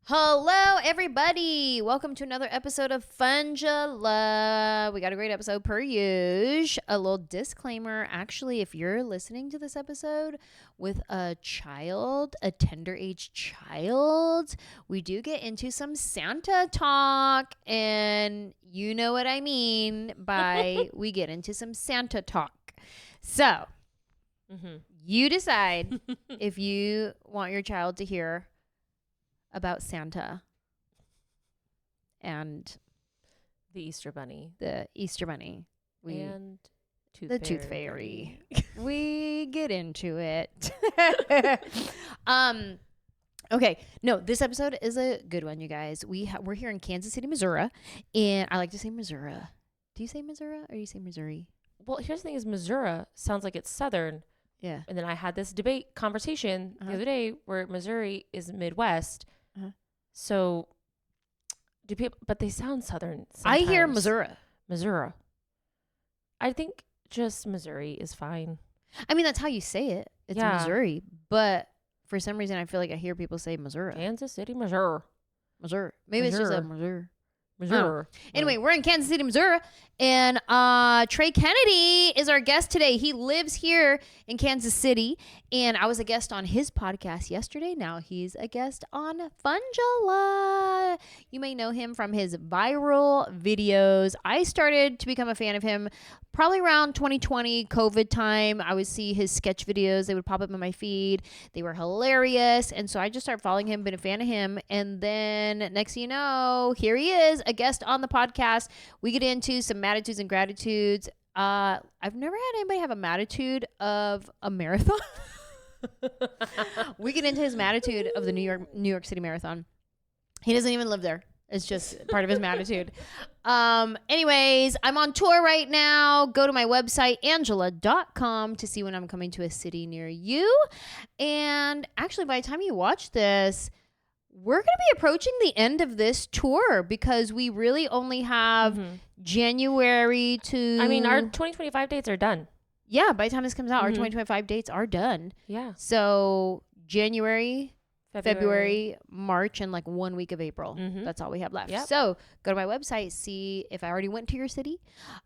Hello, everybody. Welcome to another episode of Funjelah. We got a great episode per usual. A little disclaimer. Actually, if you're listening to this episode with a child, a tender age child, we do get into some Santa talk. And you know what I mean by we get into some Santa talk. So, you decide if you want your child to hear about Santa and the Easter Bunny. The Easter Bunny. And Tooth Fairy. We get into it. Okay. No, this episode is a good one, you guys. We're here in Kansas City, Missouri. And I like to say Missouri. Do you say Missouri or do you say Missouri? Well, here's the thing is Missouri sounds like it's Southern. Yeah. And then I had this conversation the other day where Missouri is Midwest. So do people, but they sound Southern sometimes. I hear Missouri. I think just Missouri is fine. I mean, that's how you say it. It's Missouri. But for some reason, I feel like I hear people say Missouri. Kansas City, Missouri. Maybe it's just a Missouri. Missouri. Anyway, we're in Kansas City, Missouri, and Trey Kennedy is our guest today. He lives here in Kansas City, and I was a guest on his podcast yesterday. Now he's a guest on Funjelah. You may know him from his viral videos. I started to become a fan of him probably around 2020 COVID time. I would see his sketch videos. They would pop up in my feed. They were hilarious. And so I just started following him, been a fan of him. And then next thing you know, here he is, a guest on the podcast. We get into some MADtitudes and gratitudes. I've never had anybody have a MADtitude of a marathon. We get into his MADtitude of the New York City Marathon. He doesn't even live there. It's just part of his MADtitude. Anyways, I'm on tour right now. Go to my website, Anjelah.com, to see when I'm coming to a city near you. And actually, by the time you watch this, we're going to be approaching the end of this tour because we really only have January to... I mean, our 2025 dates are done. Yeah, by the time this comes out, our 2025 dates are done. Yeah. So January... February, March, and like 1 week of April. That's all we have left. Yep. So go to my website, see if I already went to your city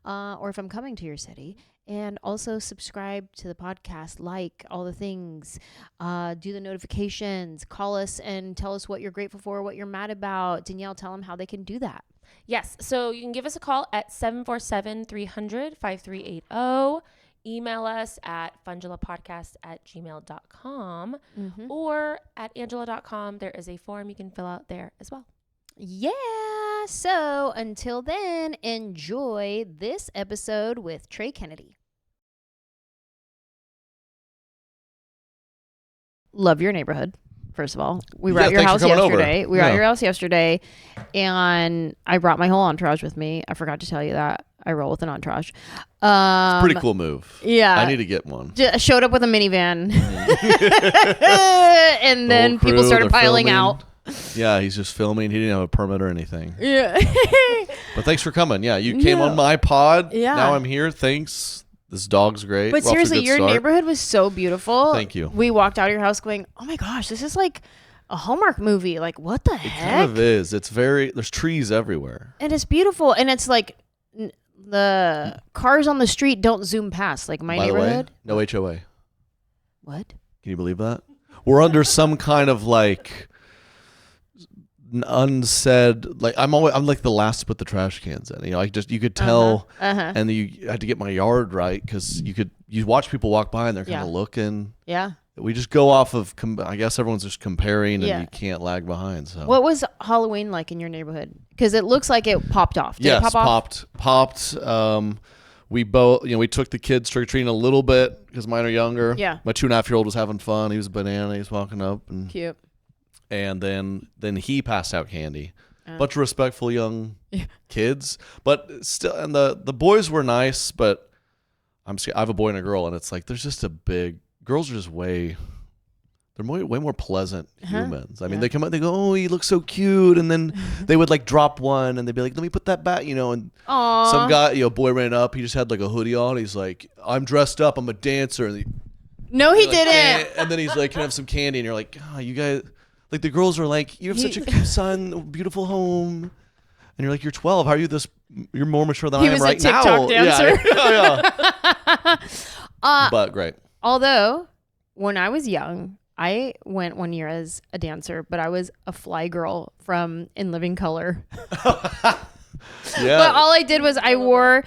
or if I'm coming to your city. And also subscribe to the podcast, like all the things, do the notifications, call us and tell us what you're grateful for, what you're mad about. Danielle, tell them how they can do that. Yes. So you can give us a call at 747-300-5380. Email us at funjelahpodcast@gmail.com or at anjelah.com. There is a form you can fill out there as well. Yeah. So until then, enjoy this episode with Trey Kennedy. Love your neighborhood. First of all, we were at your house yesterday. We were at your house yesterday, and I brought my whole entourage with me. I forgot to tell you that. I roll with an entourage. It's a pretty cool move. Yeah. I need to get one. Showed up with a minivan. And then people started piling out. Yeah, he's just filming. He didn't have a permit or anything. Yeah. But thanks for coming. Yeah, you came on my pod. Yeah. Now I'm here. Thanks. This dog's great. But seriously, your neighborhood was so beautiful. Thank you. We walked out of your house going, oh my gosh, this is like a Hallmark movie. Like, what the heck? It kind of is. It's there's trees everywhere. And it's beautiful. And it's like the cars on the street don't zoom past. Like my neighborhood. By the way, no HOA. What? Can you believe that? We're under some kind of like unsaid, like I'm like the last to put the trash cans in. You know, you could tell, and you had to get my yard right because you watch people walk by and they're kind of looking. Yeah. We just go off of, I guss everyone's just comparing and you can't lag behind. So what was Halloween like in your neighborhood? Because it looks like it popped off. Did it pop off? Popped. We both, we took the kids trick-or-treating a little bit because mine are younger. Yeah. My 2.5-year-old was having fun. He was a banana. He was walking up. And cute. And then he passed out candy. Bunch of respectful young kids. But still, and the boys were nice, but I have a boy and a girl, and it's like there's just girls are just way more pleasant humans. I mean, they come out, they go, oh, you look so cute. And then they would like drop one and they'd be like, let me put that back, and some guy, boy ran up. He just had like a hoodie on. He's like, I'm dressed up. I'm a dancer. And no, he didn't. And then he's like, can I have some candy? And you're like, oh, you guys, Like the girls are like, you have such a cute son, beautiful home, and you're like, you're 12. How are you this? You're more mature than I am right now. He was a TikTok dancer. Yeah. But great. Although, when I was young, I went one year as a dancer, but I was a fly girl from In Living Color. Yeah. But all I did was I wore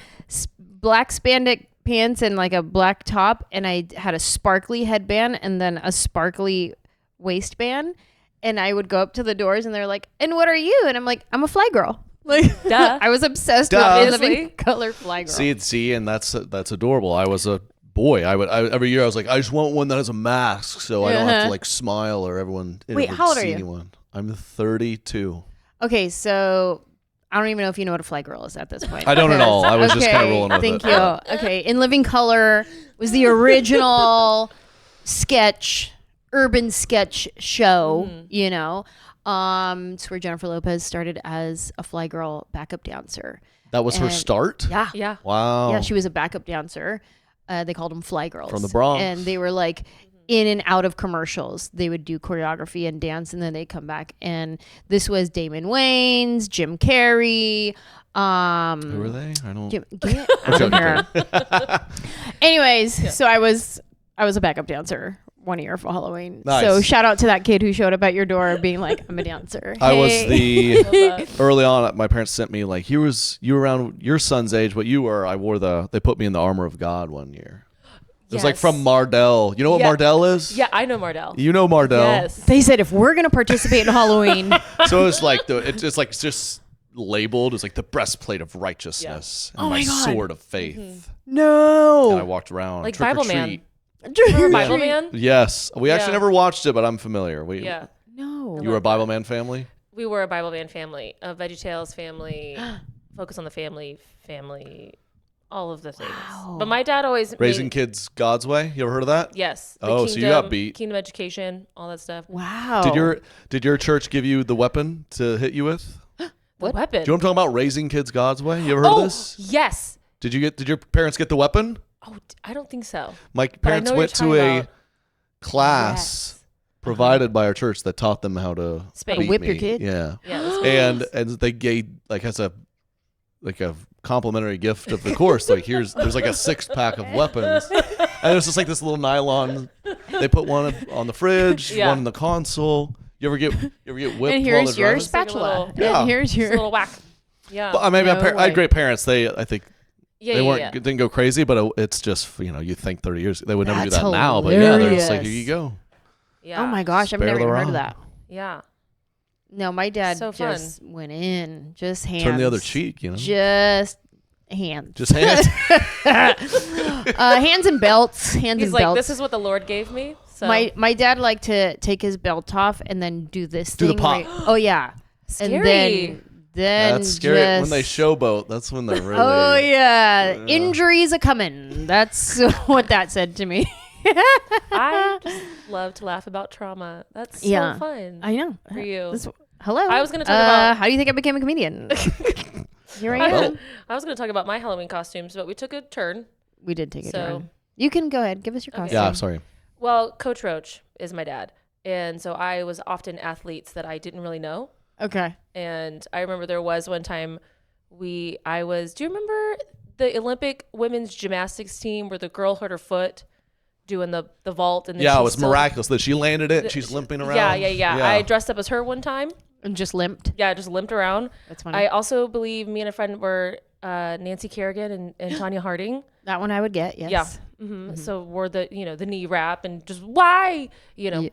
black spandex pants and like a black top, and I had a sparkly headband and then a sparkly waistband. And I would go up to the doors and they're like, and what are you? And I'm like, I'm a fly girl. Like, Duh. I was obsessed with In Living Color fly girl. See, and that's adorable. I was a boy. Every year I was like, I just want one that has a mask so I don't have to like smile or everyone. Wait, how old are you? Anyone. I'm 32. Okay, so I don't even know if you know what a fly girl is at this point. I don't at all. I was just kind of rolling with Thank it. you. Okay, In Living Color was the original urban sketch show, you know. It's where Jennifer Lopez started as a fly girl backup dancer. That was her start? Yeah. Yeah. Wow. Yeah, she was a backup dancer. They called them fly girls. From the Bronx. And they were like in and out of commercials. They would do choreography and dance, and then they'd come back. And this was Damon Wayans, Jim Carrey. Who are they? I don't. Get out of here. Anyways, so I was a backup dancer one year for Halloween. Nice. So shout out to that kid who showed up at your door being like, I'm a dancer. I was Hey. early on. My parents sent me like, you were around your son's age, but you were. They put me in the armor of God one year. It was like from Mardell. You know what Mardell is? Yeah, I know Mardell. You know Mardell. Yes. They said if we're gonna participate in Halloween, So it's like it's just labeled as like the breastplate of righteousness and my sword of faith. no. And I walked around Like trick Bible or Man. treat. Remember Bible Man? Yes, we actually Yeah. never watched it, but I'm familiar. Yeah. No. You were a Bible Man family? We were a Bible Man family, a VeggieTales family, focus on the family, all of the things. Wow. But my dad always Raising Kids God's Way. You ever heard of that? Yes. The Oh, so you got beat. Kingdom Education, all that stuff. Wow. Did your church give you the weapon to hit you with? What weapon? Do you know what I'm talking about? Raising Kids God's Way. You ever heard of this? Yes. Did your parents get the weapon? Oh, I don't think so. My But I parents know went what to you're a talking about. class provided by our church that taught them how to Spank. beat Whip me. your kid? Yeah. Yeah. That's And they gave as a complimentary gift of the course. Like there's like a 6-pack of weapons, and it's just like this little nylon. They put one on the fridge, one in the console. You ever get whipped? And while here's they're your driving? spatula. Yeah. And here's It's a your. little whack. Yeah. But maybe No I had way. great parents. I think Yeah. they yeah, weren't yeah. didn't go crazy, but it's just you think 30 years they would never do That's that now. But yeah, they're just like, hilarious. here you go. Yeah. Oh my gosh, I've Spare never the even heard rod. of that. Yeah. No, my dad So fun. just went in, just hands. Turn the other cheek, Just hands. Just hands. Hands and belts. Hands He's and like, belts. this is what the Lord gave me. So My dad liked to take his belt off and then do this Do the thing. pop. Oh yeah. Scary. And then That's scary when they just- showboat. That's when they're really. Oh yeah. Injuries are coming. That's what that said to me. I just love to laugh about trauma. That's so fun. I know. For you. Hello. I was gonna talk about- how do you think I became a comedian? Here I am. I was going to talk about my Halloween costumes, but we took a turn. We did take a So- turn. You can go ahead. Give us your costume. Yeah, I'm sorry. Well, Coach Roach is my dad. And so I was often athletes that I didn't really know. Okay. And I remember there was one time do you remember the Olympic women's gymnastics team where the girl hurt her foot doing the vault? And then Yeah, she it was still- miraculous that she landed it. And she's limping around. Yeah. I dressed up as her one time. And just limped. Yeah, I just limped around. That's funny. I also believe me and a friend were Nancy Kerrigan and Tanya Harding. That one I would get. Yes. Yeah. Mm-hmm. So wore the knee wrap and just why yeah.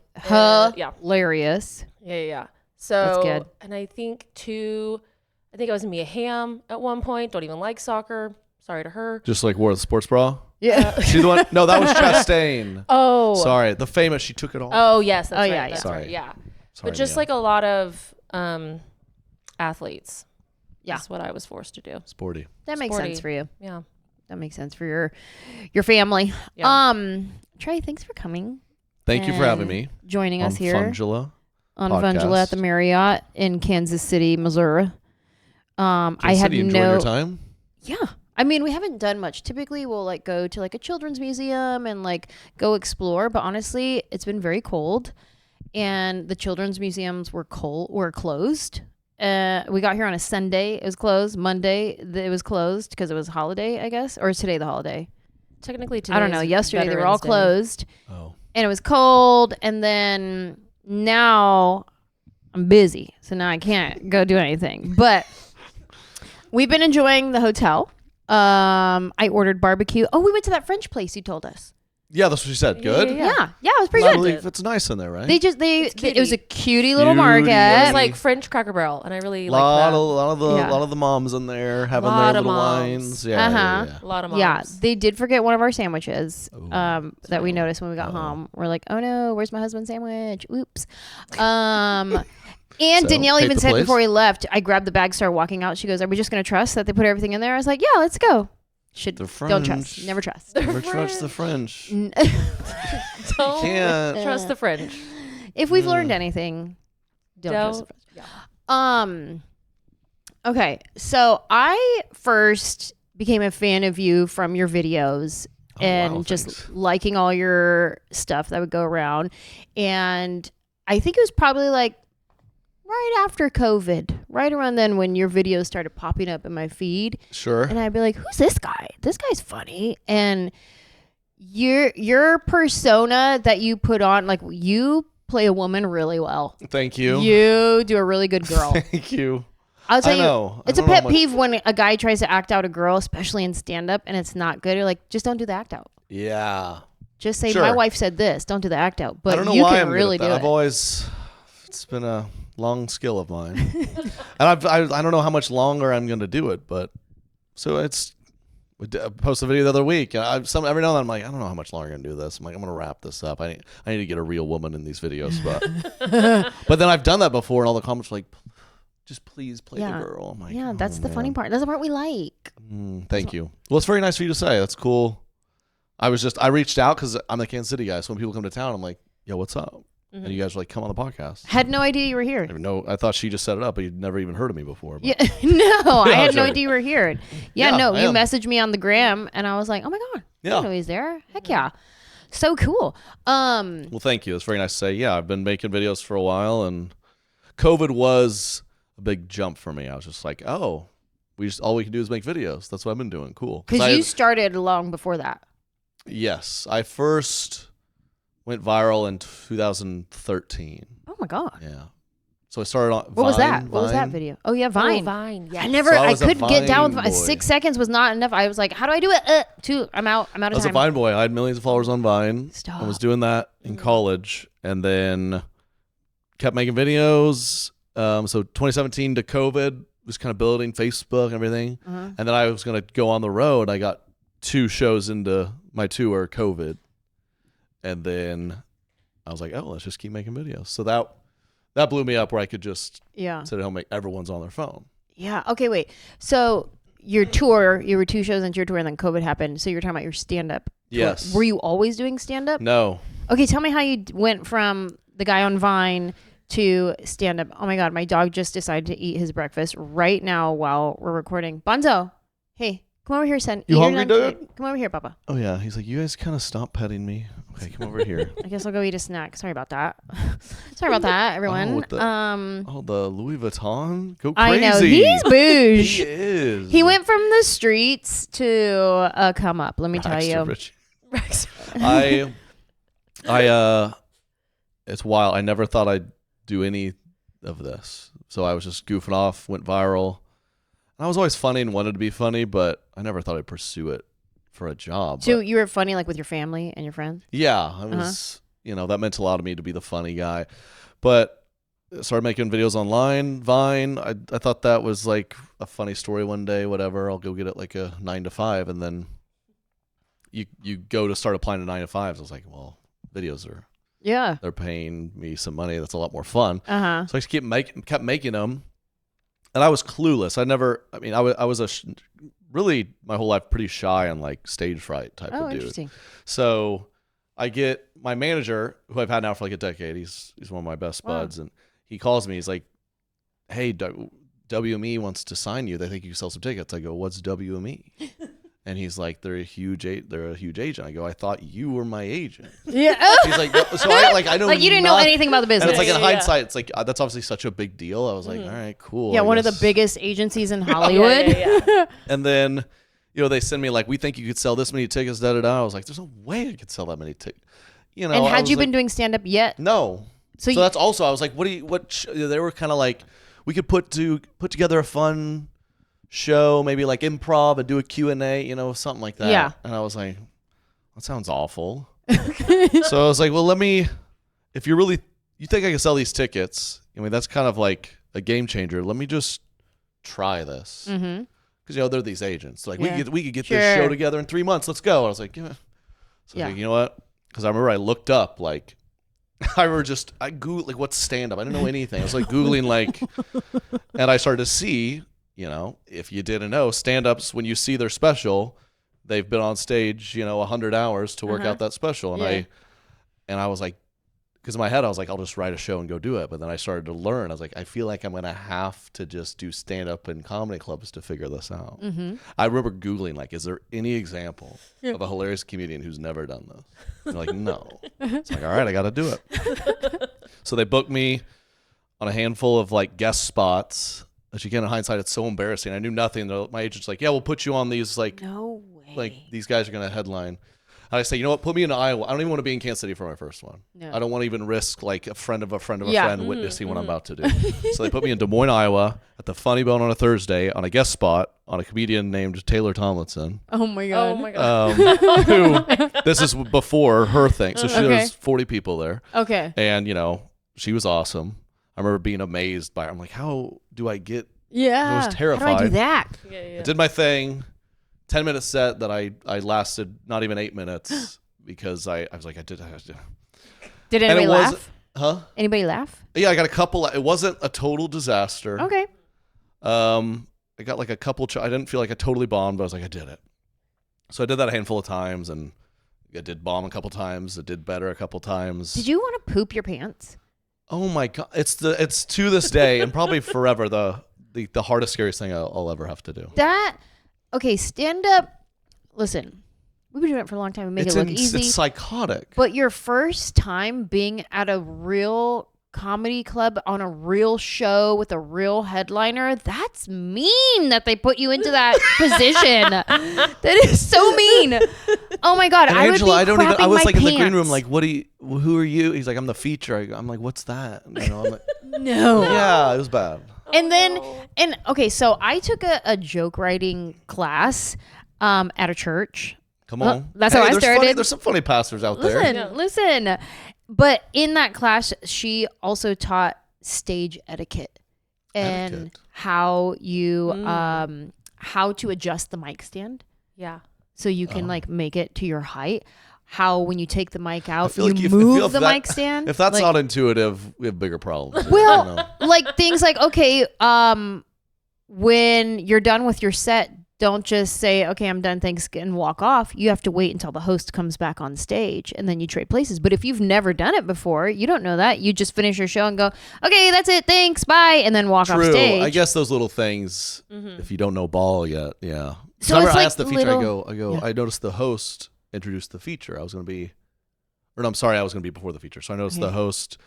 Hilarious. Yeah. So That's good. And I think I was Mia Hamm at one point. Don't even like soccer. Sorry to her. Just like wore the sports bra. Yeah. She's the one. No, that was Chastain. Oh. Sorry, the famous. She took it off. Oh yes. That's Oh, right. yeah, That's yeah. right. Sorry. Yeah. Sorry, But just Mia. like a lot of athletes. Yeah. That's what I was forced to do. Sporty. That makes Sporty. sense for you. Yeah. That makes sense for your family. Yeah. Trey, thanks for coming. Thank you for having and me. Joining on us here Funjelah on podcast. Funjelah at the Marriott in Kansas City, Missouri. I Kansas had City, enjoying your time? Yeah. I mean, we haven't done much. Typically, we'll like go to like a children's museum and like go explore. But honestly, it's been very cold. and the children's museums were closed. We got here on a Sunday. It was closed. Monday, it was closed because it was a holiday, I guess. Or is today the holiday? Technically today. I don't know. Yesterday, they were all closed. Oh. And it was cold. And then now I'm busy. So now I can't go do anything. But we've been enjoying the hotel. I ordered barbecue. Oh, we went to that French place you told us. Yeah, that's what she said. Good. Yeah, it was pretty I good. believe it's nice in there, right? It was a cutie little market. It was like French Cracker Barrel, and I really like that. A lot of the moms in there having their little wines. Yeah, yeah. A lot of moms. Yeah, they did forget one of our sandwiches that we noticed when we got home. We're like, oh no, where's my husband's sandwich? Oops. And So, Danielle hate even the said place? before we left, I grabbed the bag, started walking out. She goes, are we just going to trust that they put everything in there? I was like, yeah, let's go. Don't trust. Never trust. Never trust the French. Don't Can't. trust the French. If we've learned anything, don't trust the French. Okay, so I first became a fan of you from your videos and just liking all your stuff that would go around. And I think it was probably like right after COVID, right around then when your videos started popping up in my feed. Sure. And I'd be like, who's this guy? This guy's funny. And your persona that you put on, like you play a woman really well. Thank you. You do a really good girl. Thank you. I'll tell know. It's a pet peeve when a guy tries to act out a girl, especially in stand-up, and it's not good. You're like, just don't do the act out. Yeah. Just say, Sure. my wife said this. Don't do the act out. But I don't know you why can I'm really good do at it. it's been a long skill of mine. And I don't know how much longer I'm going to do it, but so we posted a video the other week, and every now and then I'm like, I don't know how much longer I'm going to do this. I'm like, I'm going to wrap this up. I need to get a real woman in these videos. But then I've done that before, and all the comments were like, just please play the girl. I'm like, Yeah, that's the man. funny part. That's the part we like. Thank you. Well, it's very nice for you to say. That's cool. I reached out because I'm a Kansas City guy. So when people come to town, I'm like, yo, what's up? Mm-hmm. And you guys were like, come on the podcast. Had no idea you were here. I thought she just set it up, but you'd never even heard of me before. But. Yeah, no, I had no joking. idea you were here. Yeah, No, I you am. messaged me on the gram, and I was like, oh my God, I didn't know he's there. Heck yeah. So cool. Well, thank you. It's very nice to say. Yeah, I've been making videos for a while, and COVID was a big jump for me. I was just like, oh, all we can do is make videos. That's what I've been doing. Cool. Because you started long before that. Yes. I first went viral in 2013. Oh my God. Yeah. So I started on What was that? Vine. What was that video? Oh yeah, Vine. Oh, Vine. Yes. I was a couldn't get down with Vine boy. 6 seconds was not enough. I was like, how do I do it? I'm out of I was a time. Vine boy. I had millions of followers on Vine. Stop. I was doing that in college, and then kept making videos. So 2017 to COVID was kind of building Facebook and everything. Uh-huh. And then I was going to go on the road. I got 2 shows into my tour, COVID. And then I was like, oh, let's just keep making videos. So that blew me up where I could just sit at home, everyone's on their phone. Yeah. Okay, wait. So your tour, you were 2 shows into your tour and then COVID happened. So you're talking about your stand-up tour. Yes. Were you always doing stand-up? No. Okay, tell me how you went from the guy on Vine to stand-up. Oh my God, my dog just decided to eat his breakfast right now while we're recording. Bonzo, hey, come over here, son. You hungry, dude? Come over here, Papa. Oh, yeah. He's like, you guys kind of stop petting me. Okay, come over here. I guess I'll go eat a snack. Sorry about that. Sorry about that, everyone. The Louis Vuitton? Go crazy. I know. He's bouge. He is. He went from the streets to come up, let me tell you. It's wild. I never thought I'd do any of this. So I was just goofing off, went viral. And I was always funny and wanted to be funny, but I never thought I'd pursue it for a job. So you were funny like with your family and your friends? Yeah, I was, that meant a lot to me to be the funny guy. But I started making videos online, Vine. I thought that was like a funny story one day, whatever. I'll go get it like a 9 to 5. And then you go to start applying to 9 to 5s. I was like, well, videos they're paying me some money. That's a lot more fun. So I just kept making them. And I was clueless. I was really my whole life pretty shy and like stage fright type of dude. Interesting. So I get my manager, who I've had now for like a decade. He's one of my best buds, and he calls me. He's like, "Hey, WME wants to sign you. They think you can sell some tickets." I go, "What's WME?" And he's like, they're a huge agent. I go, I thought you were my agent. Yeah. He's like, no. So I know like you didn't know anything about the business. And it's like in hindsight, it's like that's obviously such a big deal. I was like, all right, cool. Yeah, I one of guess. the biggest agencies in Hollywood. And then, they send me like, we think you could sell this many tickets. Da da da. I was like, there's no way I could sell that many tickets. And had you been doing stand up yet? No. So that's also, I was like, they were kind of like, we could put together a fun show, maybe like improv and do a Q&A, something like that. Yeah. And I was like, that sounds awful. So I was like, well, if you think I can sell these tickets, that's kind of like a game changer. Let me just try this. Mm-hmm. Because, they're these agents. Like, we could get this show together in 3 months. Let's go. I was like, yeah. So I was like, you know what? Because I remember I looked up, like, I Googled, like, what's stand-up? I didn't know anything. I was like Googling, like, and I started to see, if you didn't know, stand-ups, when you see their special, they've been on stage, 100 hours to work out that special. And I was like, because in my head, I was like, I'll just write a show and go do it. But then I started to learn. I was like, I feel like I'm going to have to just do stand-up in comedy clubs to figure this out. Mm-hmm. I remember Googling, like, is there any example of a hilarious comedian who's never done this? And they're like, no. It's like, all right, I got to do it. So they booked me on a handful of, like, guest spots. As you can, in hindsight, it's so embarrassing. I knew nothing. My agent's like, yeah, we'll put you on these, like, no way. Like, these guys are going to headline. And I say, you know what? Put me in Iowa. I don't even want to be in Kansas City for my first one. No. I don't want to even risk like a friend of a friend of a friend witnessing what I'm about to do. So they put me in Des Moines, Iowa at the Funny Bone on a Thursday on a guest spot on a comedian named Taylor Tomlinson. Oh my God. Oh my God. Who, this is before her thing. So there's 40 people there. Okay. And, she was awesome. I remember being amazed by her. I'm like, how do I get? Yeah. I was terrified. How do I do that? I did my thing. 10-minute set that I lasted not even 8 minutes because I was like, I did. Did anybody laugh? Huh? Anybody laugh? Yeah, I got a couple. It wasn't a total disaster. Okay. I got like a couple. I didn't feel like I totally bombed, but I was like, I did it. So I did that a handful of times, and I did bomb a couple times. I did better a couple times. Did you want to poop your pants? Oh my God! It's to this day and probably forever the hardest, scariest thing I'll ever have to do. Okay, stand up. Listen, we've been doing it for a long time and make it look easy. It's psychotic. But your first time being at a real comedy club on a real show with a real headliner, that's mean that they put you into that position. That is so mean. Oh my God. And I Anjelah, would be I was like pants. in the green room, like, who are you? He's like, I'm the feature. I'm like, what's that? I'm like, no. Yeah, it was bad. And then, okay, so I took a joke writing class at a church. Come on. That's how I started. There's some funny pastors out there. Listen. But in that class, she also taught stage etiquette and how you, how to adjust the mic stand. Yeah. So you can like make it to your height. How when you take the mic out, you move the mic stand. If that's not intuitive, we have bigger problems. Well, like things like, okay, when you're done with your set, don't just say, okay, I'm done, thanks, and walk off. You have to wait until the host comes back on stage and then you trade places. But if you've never done it before, you don't know that. You just finish your show and go, okay, that's it, thanks, bye, and then walk off stage. I guess those little things, if you don't know ball yet, yeah. So I it's asked the feature, yeah. I noticed the host introduced the feature. I was going to be before the feature. So I noticed the host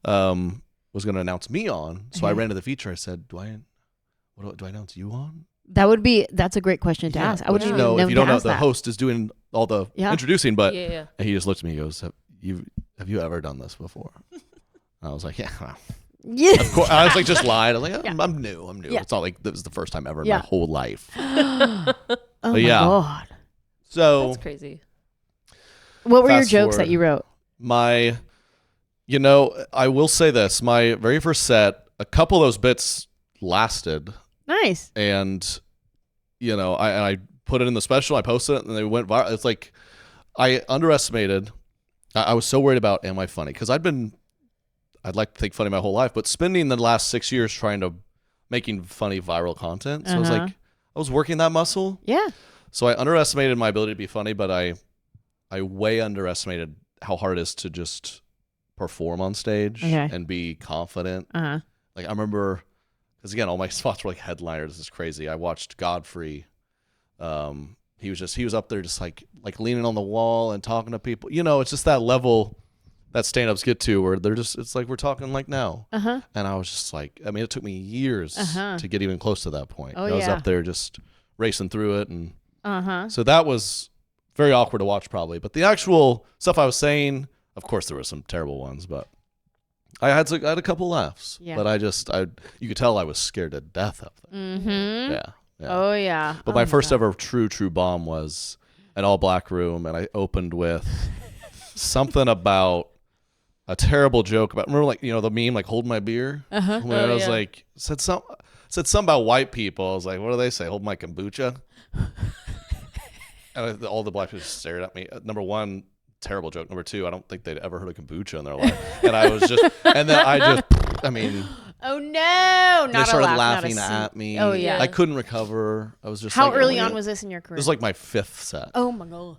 was going to announce me on. So I ran to the feature. I said, do I announce you on? That's a great question to ask. I would even know if you don't know, the that. host is doing all the introducing, but and he just looked at me and goes, have you ever done this before? And I was like, yeah. Yeah. Of course. I was like, just lied. I was like, I'm new. Yeah. It's not like this is the first time ever in my whole life. Oh my God. So that's crazy. What were your jokes that you wrote? I will say this. My very first set, a couple of those bits lasted. Nice. And, I put it in the special. I posted it, and they went viral. It's like I underestimated. I was so worried about, am I funny? Because I'd like to think funny my whole life, but spending the last 6 years making funny viral content. So I was like, I was working that muscle. Yeah. So I underestimated my ability to be funny, but I way underestimated how hard it is to just perform on stage and be confident. Like I remember, because again, all my spots were like headliners. This is crazy. I watched Godfrey he was up there just like leaning on the wall and talking to people. It's just that level that stand-ups get to where it's like we're talking like now. And I was just like, I mean, it took me years to get even close to that point. I was up there just racing through it. And so that was very awkward to watch probably. But the actual stuff I was saying, of course there were some terrible ones, but I had a couple laughs. Yeah. But you could tell I was scared to death up there. Yeah. Oh, yeah. But my first ever true bomb was an all-black room, and I opened with something about a terrible joke about, remember the meme, like hold my beer? When I was like, said something about white people. I was like, what do they say? Hold my kombucha? And all the black people just stared at me. Number one, terrible joke. Number two, I don't think they'd ever heard of kombucha in their life. And I was just, and then I mean... Oh no! They started laughing at me. Oh yeah. I couldn't recover. I was just. How early on was this in your career? This was like my 5th set. Oh my god.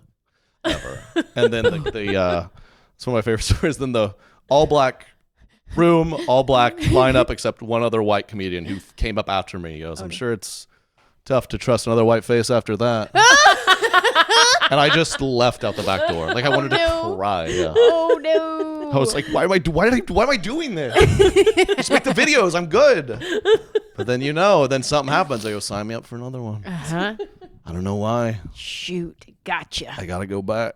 Ever. And then it's one of my favorite stories. Then the all black room, all black lineup, except one other white comedian who came up after me. He goes, I'm sure it's tough to trust another white face after that. And I just left out the back door. Like I wanted to cry. Yeah. Oh no. I was like, why am I doing this? Just make the videos. I'm good. But then then something happens. I go, sign me up for another one. I don't know why. Shoot, gotcha. I gotta go back.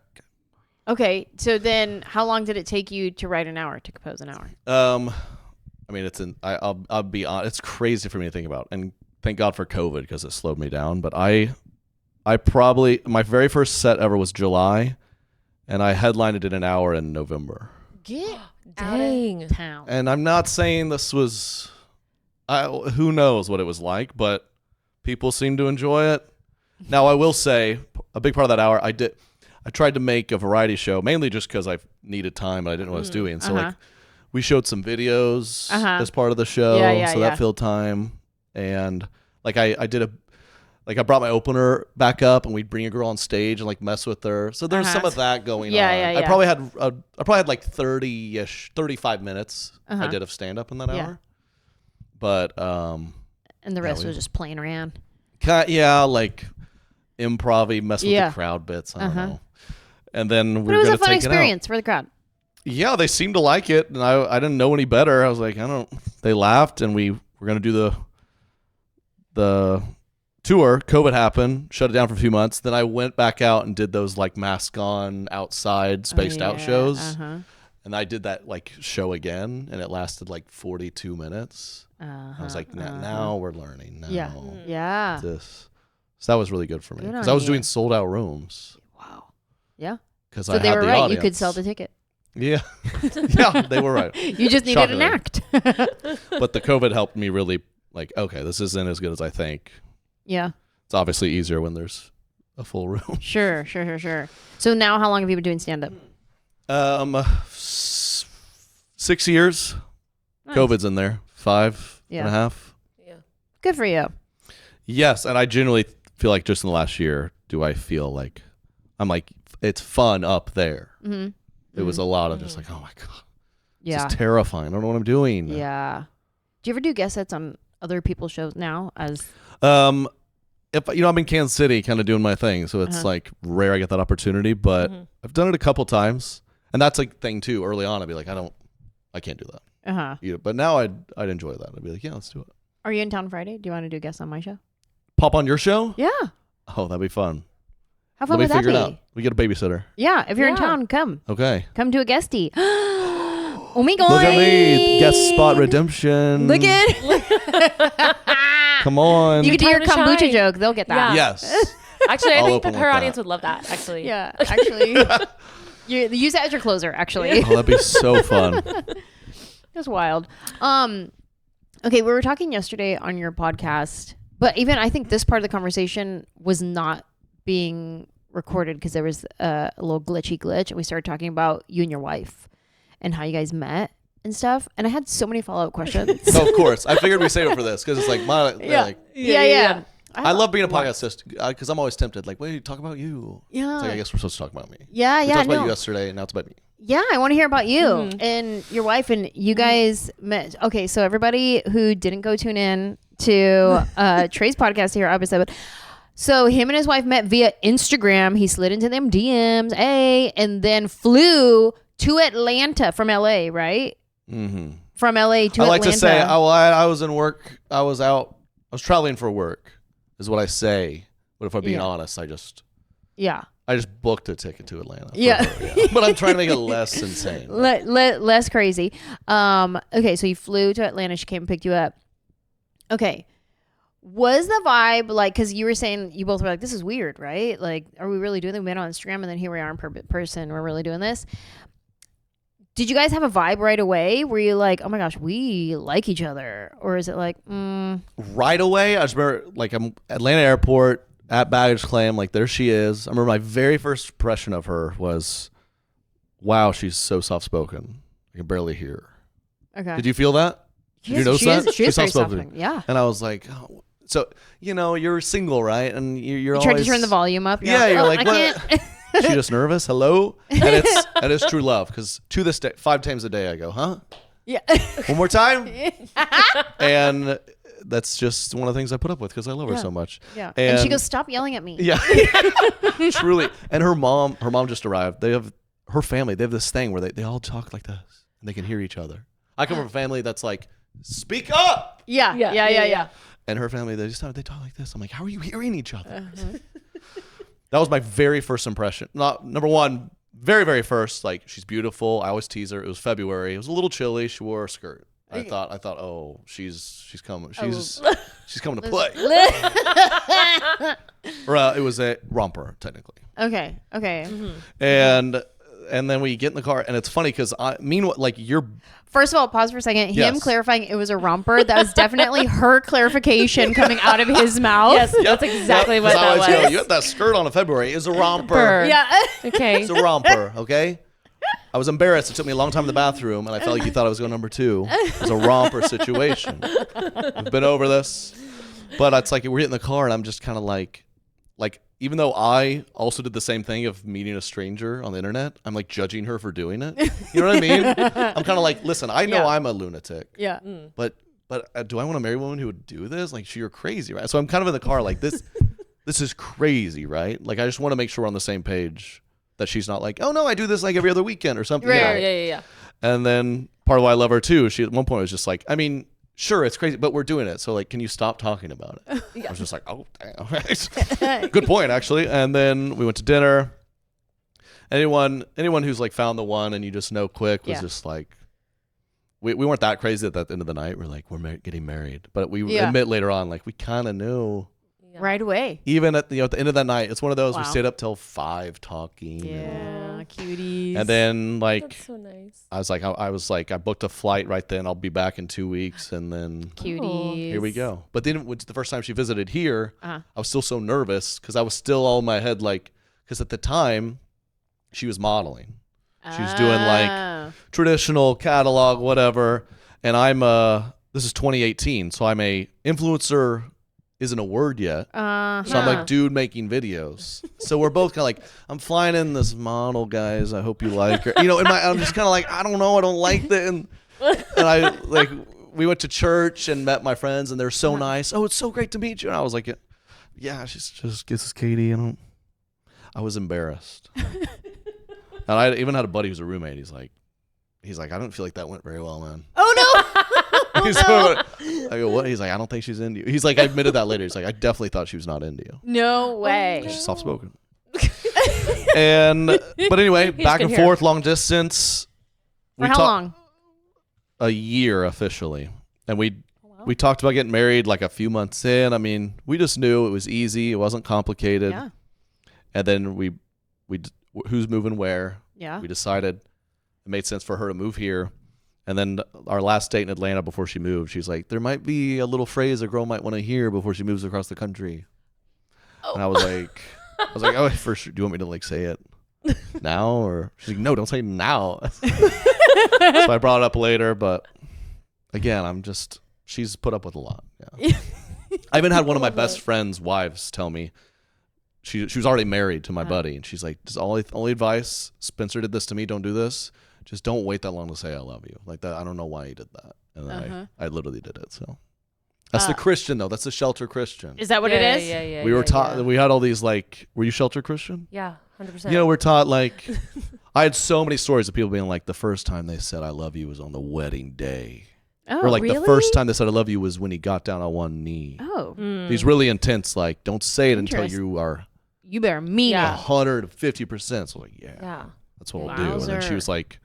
Okay, so then how long did it take you to write an hour, to compose an hour? I mean, I'll be honest. It's crazy for me to think about, and thank God for COVID because it slowed me down. But I probably my very first set ever was July, and I headlined it in an hour in November. Get Dang. out of town. And I'm not saying this was, who knows what it was like, but people seem to enjoy it. Now, I will say, a big part of that hour, I tried to make a variety show, mainly just because I needed time and I didn't know what I was doing. So, we showed some videos as part of the show, that filled time. And, I brought my opener back up, and we'd bring a girl on stage and mess with her. So there's some of that going on. I probably had like 35 minutes I did of stand up in that hour. But and the rest was just playing around. Like improv-y, mess with the crowd bits. I don't know. And then it was a fun experience for the crowd. Yeah, they seemed to like it, and I didn't know any better. I was like, they laughed, and we were gonna do the tour. COVID happened, shut it down for a few months. Then I went back out and did those mask on, outside, spaced out shows. And I did that show again, and it lasted 42 minutes. I was like, now we're learning. Now so that was really good for me because I was doing sold out rooms. Wow. Yeah. Because so they were right. Audience. You could sell the ticket. Yeah. Yeah, they were right. You just needed an act. But the COVID helped me really okay, this isn't as good as I think. Yeah. It's obviously easier when there's a full room. Sure. So now how long have you been doing stand-up? 6 years. Nice. COVID's in there. 5 and a half. Yeah. Good for you. Yes, and I genuinely feel like just in the last year do I feel like I'm it's fun up there. It was a lot of just oh my God. Yeah. This is terrifying. I don't know what I'm doing. Yeah. Do you ever do guest sets on other people's shows now as if I'm in Kansas City kind of doing my thing, so it's rare I get that opportunity, but I've done it a couple times, and that's thing too. Early on I'd be like, I can't do that. But now I'd enjoy that. I'd be like, yeah, let's do it. Are you in town Friday? Do you want to do a guest on my show? Pop on your show? Yeah. Oh, that'd be fun. How fun would that be? It out. We get a babysitter. Yeah, if you're in town, come. Okay. Come to a guestie. Oh my God. Look at me. Guest spot redemption. Look at Come on. You can do your kombucha joke. They'll get that. Yeah. Yes. Actually, I think that her audience would love that, actually. Yeah, actually. You use that as your closer, actually. Oh, that'd be so fun. That's wild. Okay, we were talking yesterday on your podcast, but even I think this part of the conversation was not being recorded because there was a little glitch, and we started talking about you and your wife and how you guys met and stuff, and I had so many follow-up questions. No, of course. I figured we'd save it for this because it's yeah. I love being a podcast host because I'm always tempted. Wait, talk about you. Yeah. It's I guess we're supposed to talk about me. Yeah, we talked about you yesterday, and now it's about me. Yeah, I want to hear about you and your wife, and you guys met. Okay, so everybody who didn't go tune in to Trey's podcast here episode. So him and his wife met via Instagram. He slid into them DMs, and then flew to Atlanta from LA, right? Mm-hmm. From LA to Atlanta. I like to say, I was in work. I was traveling for work, is what I say. But if I'm being honest, I just booked a ticket to Atlanta. But I'm trying to make it less insane. Less crazy. Okay, so you flew to Atlanta. She came and picked you up. Okay. Was the vibe like, because you were saying, you both were like, this is weird, right? Like, are we really doing this? We met on Instagram and then here we are in person. We're really doing this. Did you guys have a vibe right away? Were you like, oh my gosh, we like each other? Or is it like, Right away, I just remember, like, I'm Atlanta airport at baggage claim. Like, there she is. I remember my very first impression of her was, wow, she's so soft-spoken. I can barely hear her. Okay. Did you feel that? Did you notice that? She's very soft-spoken. soft-spoken. Yeah. And I was like, oh. So, you're single, right? And you're You tried always... to turn the volume up. You're like, I what? can't. She just nervous? Hello? And it's true love, because to this day, 5 times a day I go, huh? Yeah. One more time? And that's just one of the things I put up with because I love her so much. Yeah. And she goes, stop yelling at me. Yeah. Truly. And her mom just arrived. Her family, they have this thing where they all talk like this and they can hear each other. I come from a family that's like, speak up. Yeah. And her family, they talk like this. I'm like, how are you hearing each other? That was my very first impression. Not number one, very, very first. Like, she's beautiful. I always tease her. It was February. It was a little chilly. She wore a skirt. I thought, oh, she's coming. She's coming to play. Or it was a romper, technically. Okay. Mm-hmm. And then we get in the car, and it's funny because meanwhile, like, you're. First of all, pause for a second. Him Yes. clarifying it was a romper. That was definitely her clarification coming out of his mouth. Yes, that's exactly what that was. You had that skirt on in February. It's a romper. Yeah. Okay. It's a romper, okay? I was embarrassed. It took me a long time in the bathroom, and I felt like you thought I was going number 2. It was a romper situation. We've been over this. But it's like we're getting in the car, and I'm just kind of like, even though I also did the same thing of meeting a stranger on the internet, I'm like judging her for doing it. You know what I mean? I'm kind of like, listen, I know I'm a lunatic. Yeah. But do I want to marry a woman who would do this? Like, you're crazy, right? So I'm kind of in the car like, this is crazy, right? Like, I just want to make sure we're on the same page, that she's not like, oh no, I do this like every other weekend or something. Right. Yeah. And then part of why I love her too, she at one point was just like, I mean, sure, it's crazy, but we're doing it. So, like, can you stop talking about it? I was just like, oh, damn. Good point, actually. And then we went to dinner. Anyone who's like found the one and you just know quick was just like, we weren't that crazy at the end of the night. We're like, we're getting married. But we admit later on, like, we kind of knew. Right away. Even at the end of that night, it's one of those we stayed up till 5 talking. Yeah, cuties. And then, like, That's so nice. I was like, I booked a flight right then. I'll be back in 2 weeks, and then Cuties. here we go. But then the first time she visited here, I was still so nervous because I was still all in my head, like, because at the time she was modeling. She was doing like traditional catalog, whatever. And this is 2018, so I'm a influencer. Isn't a word yet. So I'm like, dude making videos. So we're both kind of like, I'm flying in this model, guys. I hope you like her. I'm just kind of like, I don't know. I don't like that. And I like, we went to church and met my friends, and they're so nice. Oh, it's so great to meet you. And I was like, yeah, she's just this is Katie. And I was embarrassed. And I even had a buddy who's a roommate. He's like, I don't feel like that went very well, man. Oh no. I go, what? He's like, I don't think she's into you. He's like, I admitted that later. He's like, I definitely thought she was not into you. No way. She's soft spoken. But anyway, back and forth, long distance. For how long? A year officially. And we talked about getting married like a few months in. I mean, we just knew it was easy. It wasn't complicated. Yeah. And then we who's moving where. Yeah. We decided it made sense for her to move here. And then our last date in Atlanta before she moved, she's like, there might be a little phrase a girl might want to hear before she moves across the country. Oh. And I was like, oh, for sure. Do you want me to like say it now? Or she's like, no, don't say it now. So I brought it up later. But again, she's put up with a lot. Yeah. I even had one of my best friend's wives tell me, she was already married to my buddy. And she's like, only advice, Spencer did this to me, don't do this. Just don't wait that long to say I love you. Like that, I don't know why he did that. And then I literally did it. So That's the Christian though. That's the shelter Christian. Is that what it is? Yeah. We were taught. We had all these like. Were you shelter Christian? Yeah, 100%. You know, we're taught like. I had so many stories of people being like, the first time they said "I love you" was on the wedding day, Oh, or like really? the first time they said "I love you" was when he got down on one knee. Oh, These really intense, like, don't say it until Interesting. you are you better mean Yeah. it. 150%. So like, Yeah. that's what we'll do. And then she Wowzer. was like,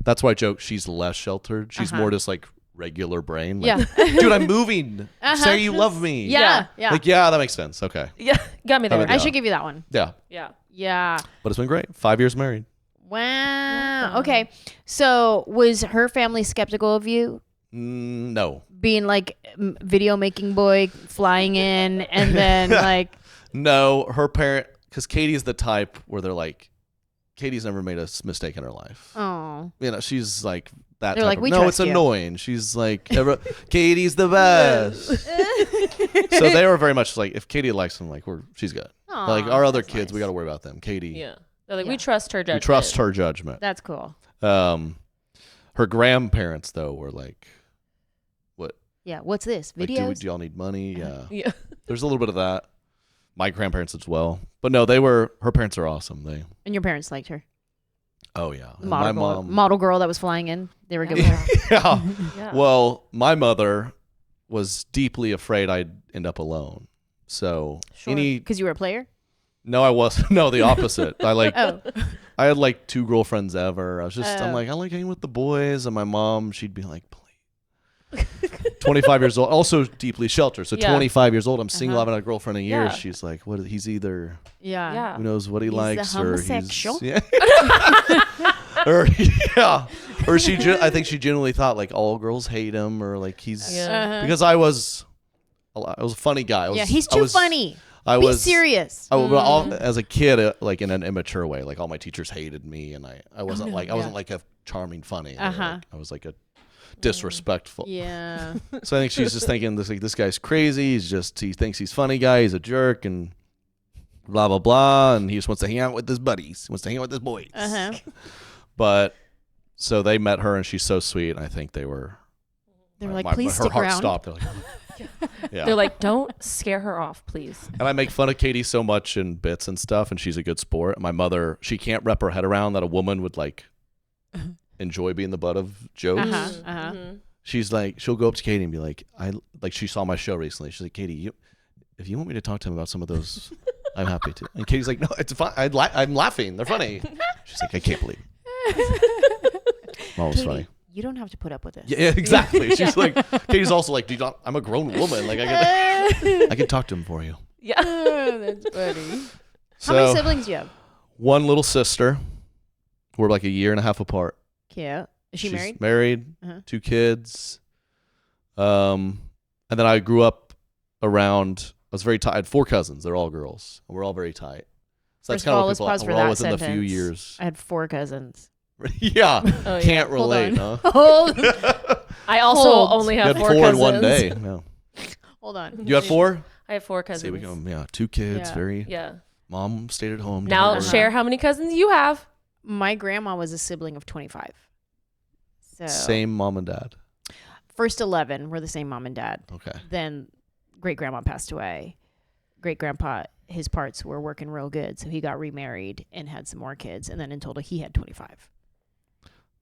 that's why I joke. She's less sheltered. She's more just like regular brain. Like, Yeah. dude, I'm moving. Say you love me. Yeah. Like, yeah, that makes sense. Okay. Yeah. Got me there. mean, I yeah. should give you that one. Yeah. Yeah. Yeah. But it's been great. 5 years married. Wow. Okay. So was her family skeptical of you No. being like video making boy flying in and then like No, her parent, because Katie's the type where they're like, Katie's never made a mistake in her life. oh You know, she's like that. They're Type like, of, "We no, trust it's you." annoying. She's like, Katie's the best. So they were very much like, if Katie likes them, like she's good. Aw, Like our other that's kids, we nice. got to worry about them. Katie, Yeah. They're like, Yeah. we trust her judgment. we trust her judgment. That's cool. Her grandparents though were like, what? Yeah. What's this? Like, Videos? do y'all need money? Yeah. Yeah. There's a little bit of that. My grandparents as well, but no, her parents are awesome. And your parents liked her. Oh yeah, And Model my girl, mom. model girl that was flying in. They were good with her. Yeah. Yeah. Well, my mother was deeply afraid I'd end up alone. So Sure. Because you were a player? no, I wasn't. No, the opposite. Oh. I had like 2 girlfriends ever. I'm Oh. like, I like hanging with the boys. And my mom, she'd be like, please. 25 years old, also deeply sheltered. So Yeah. 25 years old, I'm single, Uh-huh. haven't had a girlfriend in years. Yeah. She's like, what? He's either, Yeah. Yeah. who knows what he He's likes, a or homosexual? he's, or yeah, or I think she genuinely thought like all girls hate him, or like he's Yeah. because I was a funny guy. Yeah, he's too funny. I Be was serious. as a kid, like in an immature way, like all my teachers hated me, and I wasn't like I wasn't like a charming funny. Uh-huh. I was like a disrespectful. Yeah. So I think she's just thinking this guy's crazy. He thinks he's funny guy. He's a jerk and blah blah blah, and he just wants to hang out with his buddies. Wants to hang out with his boys. Uh-huh. But so they met her, and she's so sweet. And I think they were. They were like, my- please her stick heart around. stopped. They're like, yeah. They're like, don't scare her off, please. And I make fun of Katie so much in bits and stuff, and she's a good sport. My mother, she can't wrap her head around that a woman would like enjoy being the butt of jokes. Uh-huh. Uh-huh. Mhm. She's like, she'll go up to Katie and be like, she saw my show recently. She's like, Katie, if you want me to talk to him about some of those, I'm happy to. And Katie's like, no, it's fine. I'm laughing. They're funny. She's like, I can't believe it. Mom was Katie, funny. you don't have to put up with this. Yeah, exactly. She's like, Katie's also like, dude, I'm a grown woman. Like I can talk to him for you. Yeah. That's funny. So, How many siblings do you have? one little sister. We're like a year and a half apart. Cute. Is she She's married? Married, Uh-huh. 2 kids. And then I grew up around. I was very tight. I had 4 cousins. They're all girls. And we're all very tight. So First that's of kind all, of let's what pause people. for We're all that within the few sentence. years. I had 4 cousins. Yeah, Oh, yeah. can't Hold relate. on. Huh? Hold, I also Hold. only You have had 4 4 cousins. in one day. No. hold on. You had 4. I have 4 cousins. See, we go. 2 kids. Yeah. Very. Yeah. Mom stayed at home. Now didn't work. share how many cousins you have. My grandma was a sibling of 25. So Same mom and dad. first 11 were the same mom and dad. Okay. Then great grandma passed away. Great grandpa, his parts were working real good, so he got remarried and had some more kids, and then in total he had 25.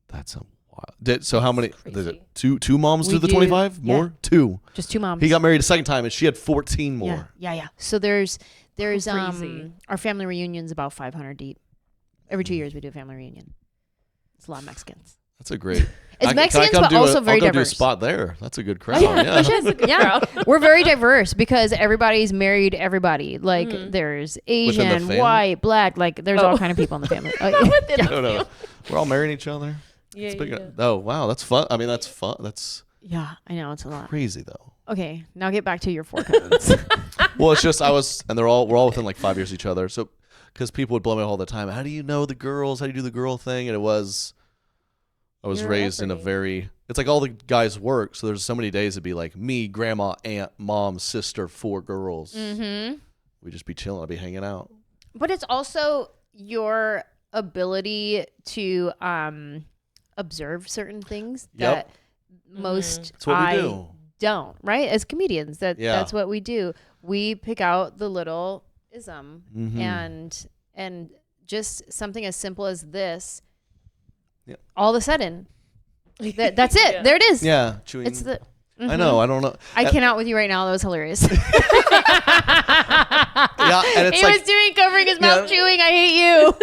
That's a wild. So how many? crazy. Two moms We do the do- 25? yeah. More? 2. Just 2 moms. He got married a second time, and she had 14 more. Yeah. So there's Crazy. our family reunion's about 500 deep. Every 2 years we do a family reunion. It's a lot of Mexicans. That's a great. It's Can Mexicans, come but do also very I'll go do a diverse. spot there. That's a good crowd. yeah, Yeah. yeah. We're very diverse because everybody's married everybody. Like Mhm. there's the Asian, family? white, black. Like there's all kind of people in the family. Yeah. No. We're all marrying each other. Yeah, It's big- yeah. Oh wow, that's fun. I mean, that's fun. That's Yeah, I know it's a lot. crazy though. Okay, now get back to your 4 cousins. Well, it's just we're all within like 5 years of each other. So, because people would blow me all the time. How do you know the girls? How do you do the girl thing? And I was You're raised in a every- very. It's like all the guys work. So there's so many days it'd be like me, grandma, aunt, mom, sister, 4 girls. Mm-hmm. We'd just be chilling. I'd be hanging out. But it's also your ability to observe certain things Yep. that most That's what we do. don't, right? As comedians, Yeah. that's what we do. We pick out the little ism Mhm. and just something as simple as this. Yeah. All of a sudden, that's it. Yeah. There it is. Yeah, chewing. It's the. I know. I don't know. I cannot with you right now. That was hilarious. Yeah, and it's He like, was covering his mouth, Yeah. chewing. I hate you.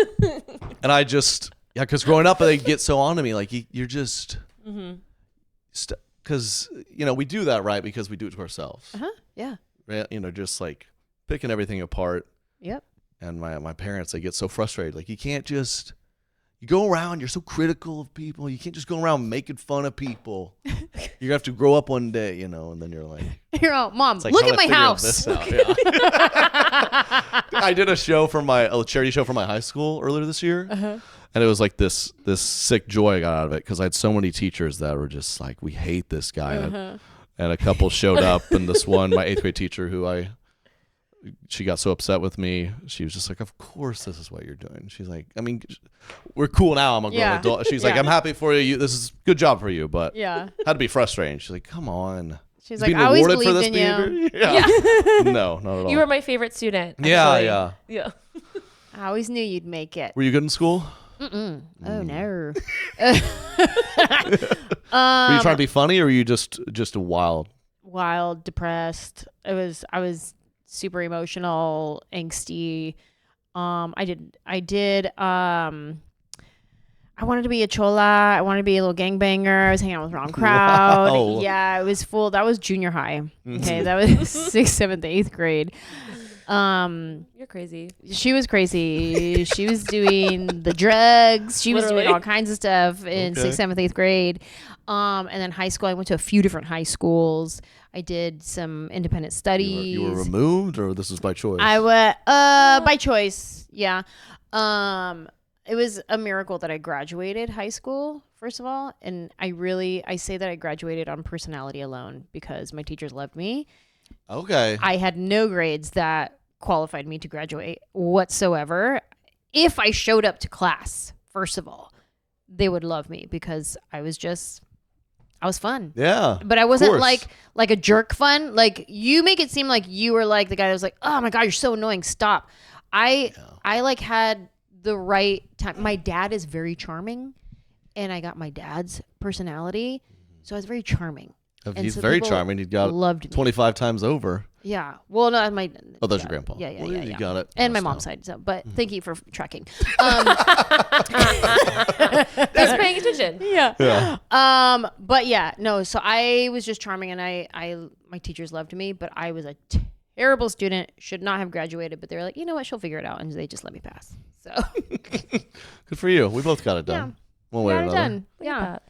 and I just, because growing up, they get so on to me, like you're just, because we do that, right? Because we do it to ourselves, Yeah. right? Just like picking everything apart. Yep. And my parents, they get so frustrated. Like, you can't just, you go around, you're so critical of people. You can't just go around making fun of people. You have to grow up one day, and then you're like, You're all, Mom, it's like, look how at do I my figure house. this out? Yeah. I did a charity show for my high school earlier this year. And it was like this sick joy I got out of it, because I had so many teachers that were just like, we hate this guy. And a couple showed up, and this one, my 8th grade teacher, she got so upset with me. She was just like, of course this is what you're doing. She's like, I mean, we're cool now. I'm a grown adult. She's like, I'm happy for you. This is good job for you, but had to be frustrating. She's like, come on. She's Being like, I always rewarded for believed this in you. behavior? Yeah. No, not at all. You were my favorite student. Yeah, actually. yeah. Yeah. I always knew you'd make it. Were you good in school? Oh, no. Were you trying to be funny, or were you just a wild? Wild, depressed. I was super emotional, angsty. I wanted to be a Chola. I wanted to be a little gangbanger. I was hanging out with the wrong crowd. Wow. Yeah, it was full. That was junior high. Okay, that was 6th, 7th, 8th grade. You're crazy. She was crazy. She was doing the drugs. She was doing Literally. all kinds of stuff in Okay. 6th, 7th, 8th grade. And then high school, I went to a few different high schools. I did some independent studies. You were removed, or this was by choice? I went by choice. Yeah. It was a miracle that I graduated high school, first of all, and I say that I graduated on personality alone, because my teachers loved me. Okay. I had no grades that qualified me to graduate whatsoever. If I showed up to class, first of all, they would love me, because I was fun. Yeah. But I wasn't course. like a jerk fun. Like, you make it seem like you were like the guy that was like, oh my God, you're so annoying. Stop. I like had the right time. My dad is very charming, and I got my dad's personality. So I was very charming. And He's so very people charming. He got loved me. 25 times over. Yeah. Well, no, my. Oh, that's your grandpa. Yeah, yeah, Well, yeah. You yeah. got it. And my Passed mom's out. side. So, but thank you for tracking. Just paying attention. Yeah. Yeah. But yeah, no. So I was just charming, and my teachers loved me, but I was a terrible student. Should not have graduated, but they were like, you know what? She'll figure it out, and they just let me pass. So Good for you. We both got it done. One way or got it another. done. Look at Yeah. that.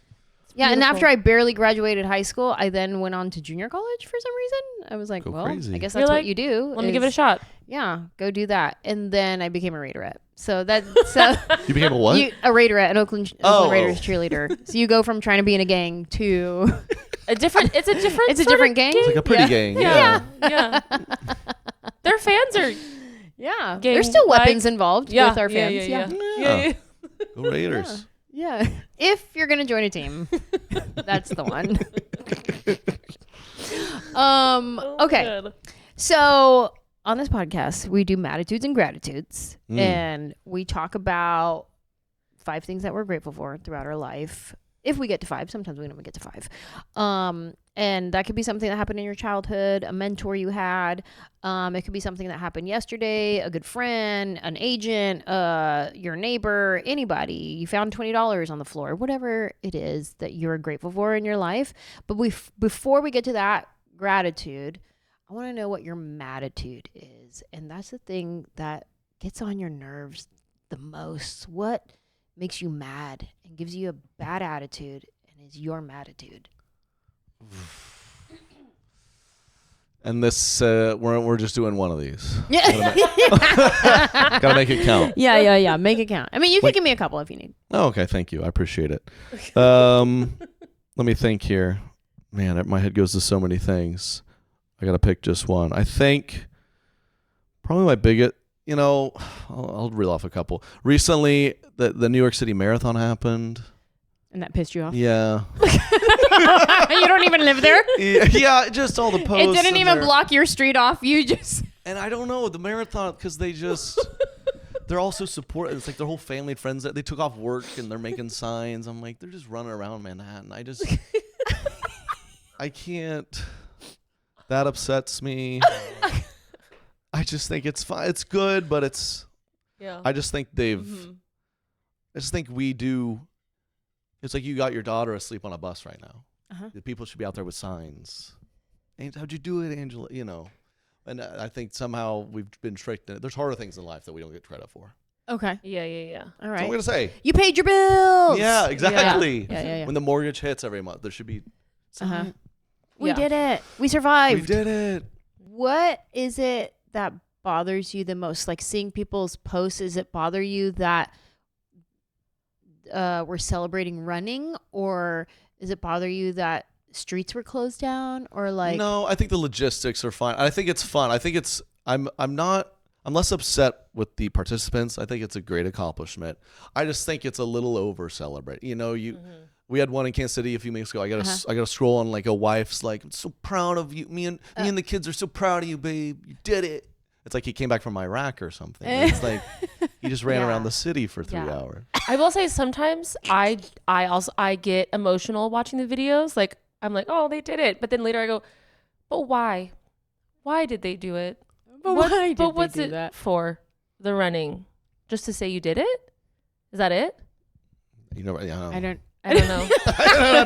Yeah, and Beautiful. after I barely graduated high school, I then went on to junior college for some reason. I was like, Go well, crazy. I guess You're that's like, what you do. Let me give it a is- shot. Yeah, go do that. And then I became a Raiderette. So so You became a what? a Raiderette, an Oakland Oh. Raiders cheerleader. So you go from trying to be in a gang to It's a different. it's a sort different of gang. It's like a pretty Yeah. gang. Yeah. Yeah. Their fans are. Yeah, Gang, there's still weapons like- involved Yeah. with our fans. Yeah. Yeah. Go Raiders. Yeah. If you're gonna join a team, that's the one. Okay. Good. So on this podcast, we do MADtitudes and gratitudes, Mm. and we talk about 5 things that we're grateful for throughout our life. If we get to 5, sometimes we don't get to 5. And that could be something that happened in your childhood, a mentor you had. It could be something that happened yesterday, a good friend, an agent, your neighbor, anybody. You found $20 on the floor, whatever it is that you're grateful for in your life. But before we get to that gratitude, I want to know what your MADtitude is. And that's the thing that gets on your nerves the most. What makes you mad and gives you a bad attitude and is your MADtitude? And this, we're just doing one of these. Yeah. Gotta make it count. Yeah. Make it count. I mean, you can Like- give me a couple if you need. Oh, okay. Thank you. I appreciate it. Let me think here. Man, my head goes to so many things. I gotta pick just one. I think probably my biggest. I'll reel off a couple. Recently, the New York City Marathon happened. And that pissed you off? Yeah. You don't even live there? Yeah, just all the posts. It didn't even block your street off. You just... And I don't know, the marathon, because they just... They're also support. It's like their whole family and friends that they took off work and they're making signs. I'm like, they're just running around Manhattan. I can't. That upsets me. I just think it's fine. It's good, but it's. Yeah. I just think they've. I just think we do. It's like you got your daughter asleep on a bus right now. The people should be out there with signs. And how'd you do it, Anjelah? You know. And I think somehow we've been tricked. There's harder things in life that we don't get credit for. Okay. Yeah. All right. That's what I'm going to say. You paid your bills. Yeah, exactly. Yeah. When the mortgage hits every month, there should be. We did it. We survived. We did it. What is it that bothers you the most? Like seeing people's posts, does it bother you that we're celebrating running, or does it bother you that streets were closed down, or like? No, I think the logistics are fine. I think it's fun. I think it's. I'm less upset with the participants. I think it's a great accomplishment. I just think it's a little over celebrate. You know, we had one in Kansas City a few weeks ago. I got to scroll on like a wife's like, I'm so proud of you. Me and the kids are so proud of you, babe. You did it. It's like he came back from Iraq or something. It's like he just ran around the city for 3 hours. I will say sometimes I get emotional watching the videos. Like I'm like, oh, they did it, but then later I go, but why? Why did they do it? But why did what's they do it that? for? The running, just to say you did it? Is that it? You know, I don't know. I don't know. I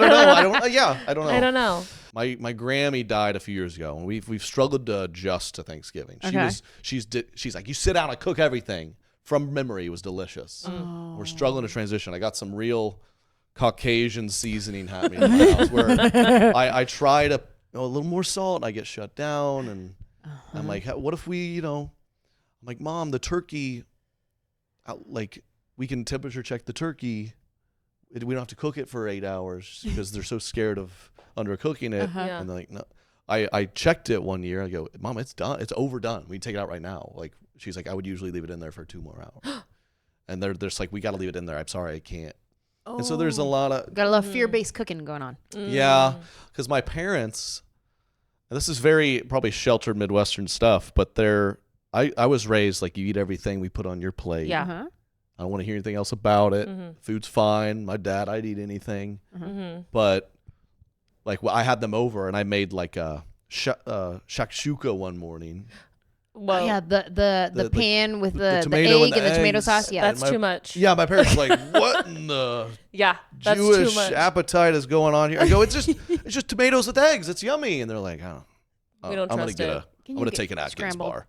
don't know. I don't know. My Grammy died a few years ago, and we've struggled to adjust to Thanksgiving. She's like, you sit down, I cook everything from memory. It was delicious. We're struggling to transition. I got some real Caucasian seasoning happening in my house where I try to a little more salt, and I get shut down, and I'm like, what if we, I'm like, Mom, the turkey, like we can temperature check the turkey. We don't have to cook it for 8 hours because they're so scared of undercooking it. And they're like, no. I checked it one year. I go, Mom, it's done. It's overdone. We can take it out right now. Like she's like, I would usually leave it in there for 2 more hours. And they're just like, we got to leave it in there. I'm sorry, I can't. And so there's a lot of fear-based cooking going on. Yeah, because my parents, and this is very probably sheltered Midwestern stuff, but I was raised like you eat everything we put on your plate. Yeah. I don't want to hear anything else about it. Food's fine. My dad, I'd eat anything. But like I had them over and I made like a shakshuka one morning. Well, the pan with the tomato egg and the tomato sauce. Yeah, that's too much. Yeah, my parents were like, what in the that's Jewish too much. appetite is going on here? I go, it's just tomatoes with eggs. It's yummy. And they're like, we don't trust it. I'm gonna take an Atkins bar.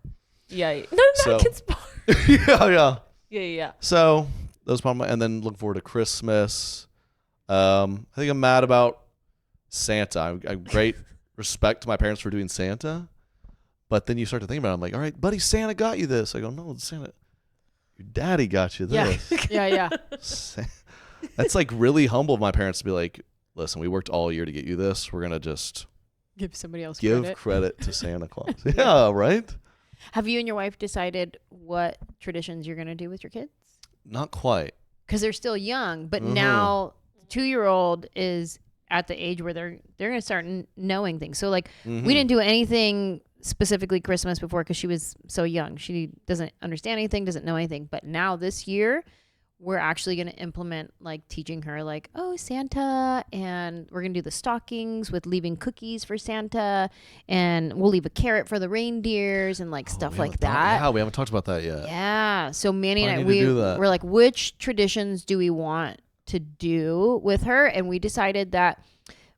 Yeah. No, Atkins bar. Yeah. So those probably, and then look forward to Christmas. I think I'm mad about Santa. I have great respect to my parents for doing Santa, but then you start to think about it. I'm like, all right, buddy, Santa got you this. I go, no, Santa, your daddy got you this. Yeah. That's like really humble of my parents to be like, listen, we worked all year to get you this. We're gonna just give somebody else credit to Santa Claus. Yeah, right. Have you and your wife decided what traditions you're going to do with your kids? Not quite. Because they're still young, but now the 2-year-old is at the age where they're going to start knowing things. So like we didn't do anything specifically Christmas before because she was so young. She doesn't understand anything, doesn't know anything. But now this year, we're actually going to implement like teaching her like, oh, Santa, and we're going to do the stockings with leaving cookies for Santa, and we'll leave a carrot for the reindeers and like stuff like that. Yeah, we haven't talked about that yet. Yeah. So Manny and I, we're like, which traditions do we want to do with her? And we decided that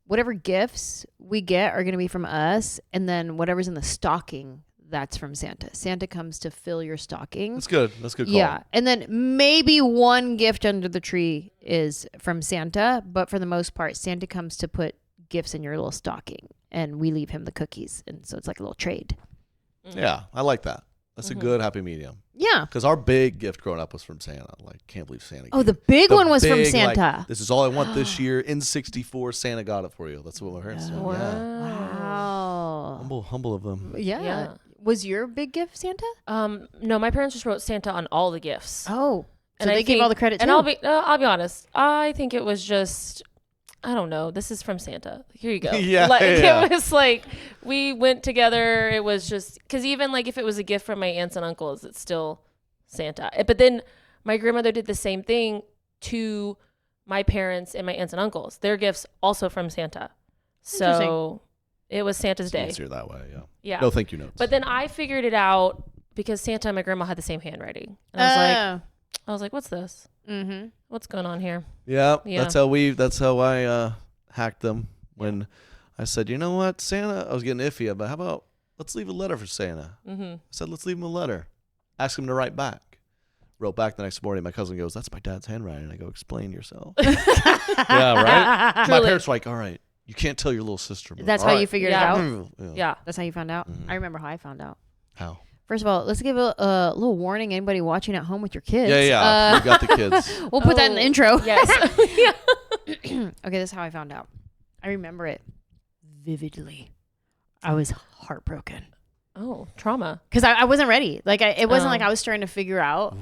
whatever gifts we get are going to be from us, and then whatever's in the stocking, that's from Santa. Santa comes to fill your stocking. That's good. That's good call. Yeah. And then maybe one gift under the tree is from Santa, but for the most part, Santa comes to put gifts in your little stocking, and we leave him the cookies. And so it's like a little trade. Yeah, I like that. That's a good happy medium. Yeah. Because our big gift growing up was from Santa. Like, can't believe Santa. Oh, the big one was from Santa. Like, this is all I want this year. In 64, Santa got it for you. That's what my parents said. Wow. Yeah. Wow. Humble of them. Yeah. Was your big gift Santa? No, my parents just wrote Santa on all the gifts. Oh. So they gave all the credit and too. I'll be honest. I think it was just, I don't know. This is from Santa. Here you go. Yeah, like, yeah. It was like we went together. It was just because even like if it was a gift from my aunts and uncles, it's still Santa. But then my grandmother did the same thing to my parents and my aunts and uncles. Their gifts also from Santa. So it was Santa's day. Easier that way, yeah. Yeah. No thank you notes. But then I figured it out because Santa and my grandma had the same handwriting. And I was like, what's this? Mm-hmm. What's going on here? Yeah, Yeah. that's how I hacked them when I said, you know what, Santa, I was getting iffy, but how about let's leave a letter for Santa? Mm-hmm. I said, let's leave him a letter. Ask him to write back. Wrote back the next morning. My cousin goes, that's my dad's handwriting. I go, explain yourself. Yeah, right? My Truly. parents were like, all right, you can't tell your little sister. I'm like, That's "All how right." you figured Yeah. it out? Yeah. That's how you found out? Mhm. I remember how I found out. How? First of all, let's give a little warning. Anybody watching at home with your kids. Yeah. We got the kids. We'll put that in the intro. Yes. Okay, this is how I found out. I remember it vividly. I was heartbroken. Oh, trauma. Because I wasn't ready. Like, it wasn't Oh. like I was starting to figure out.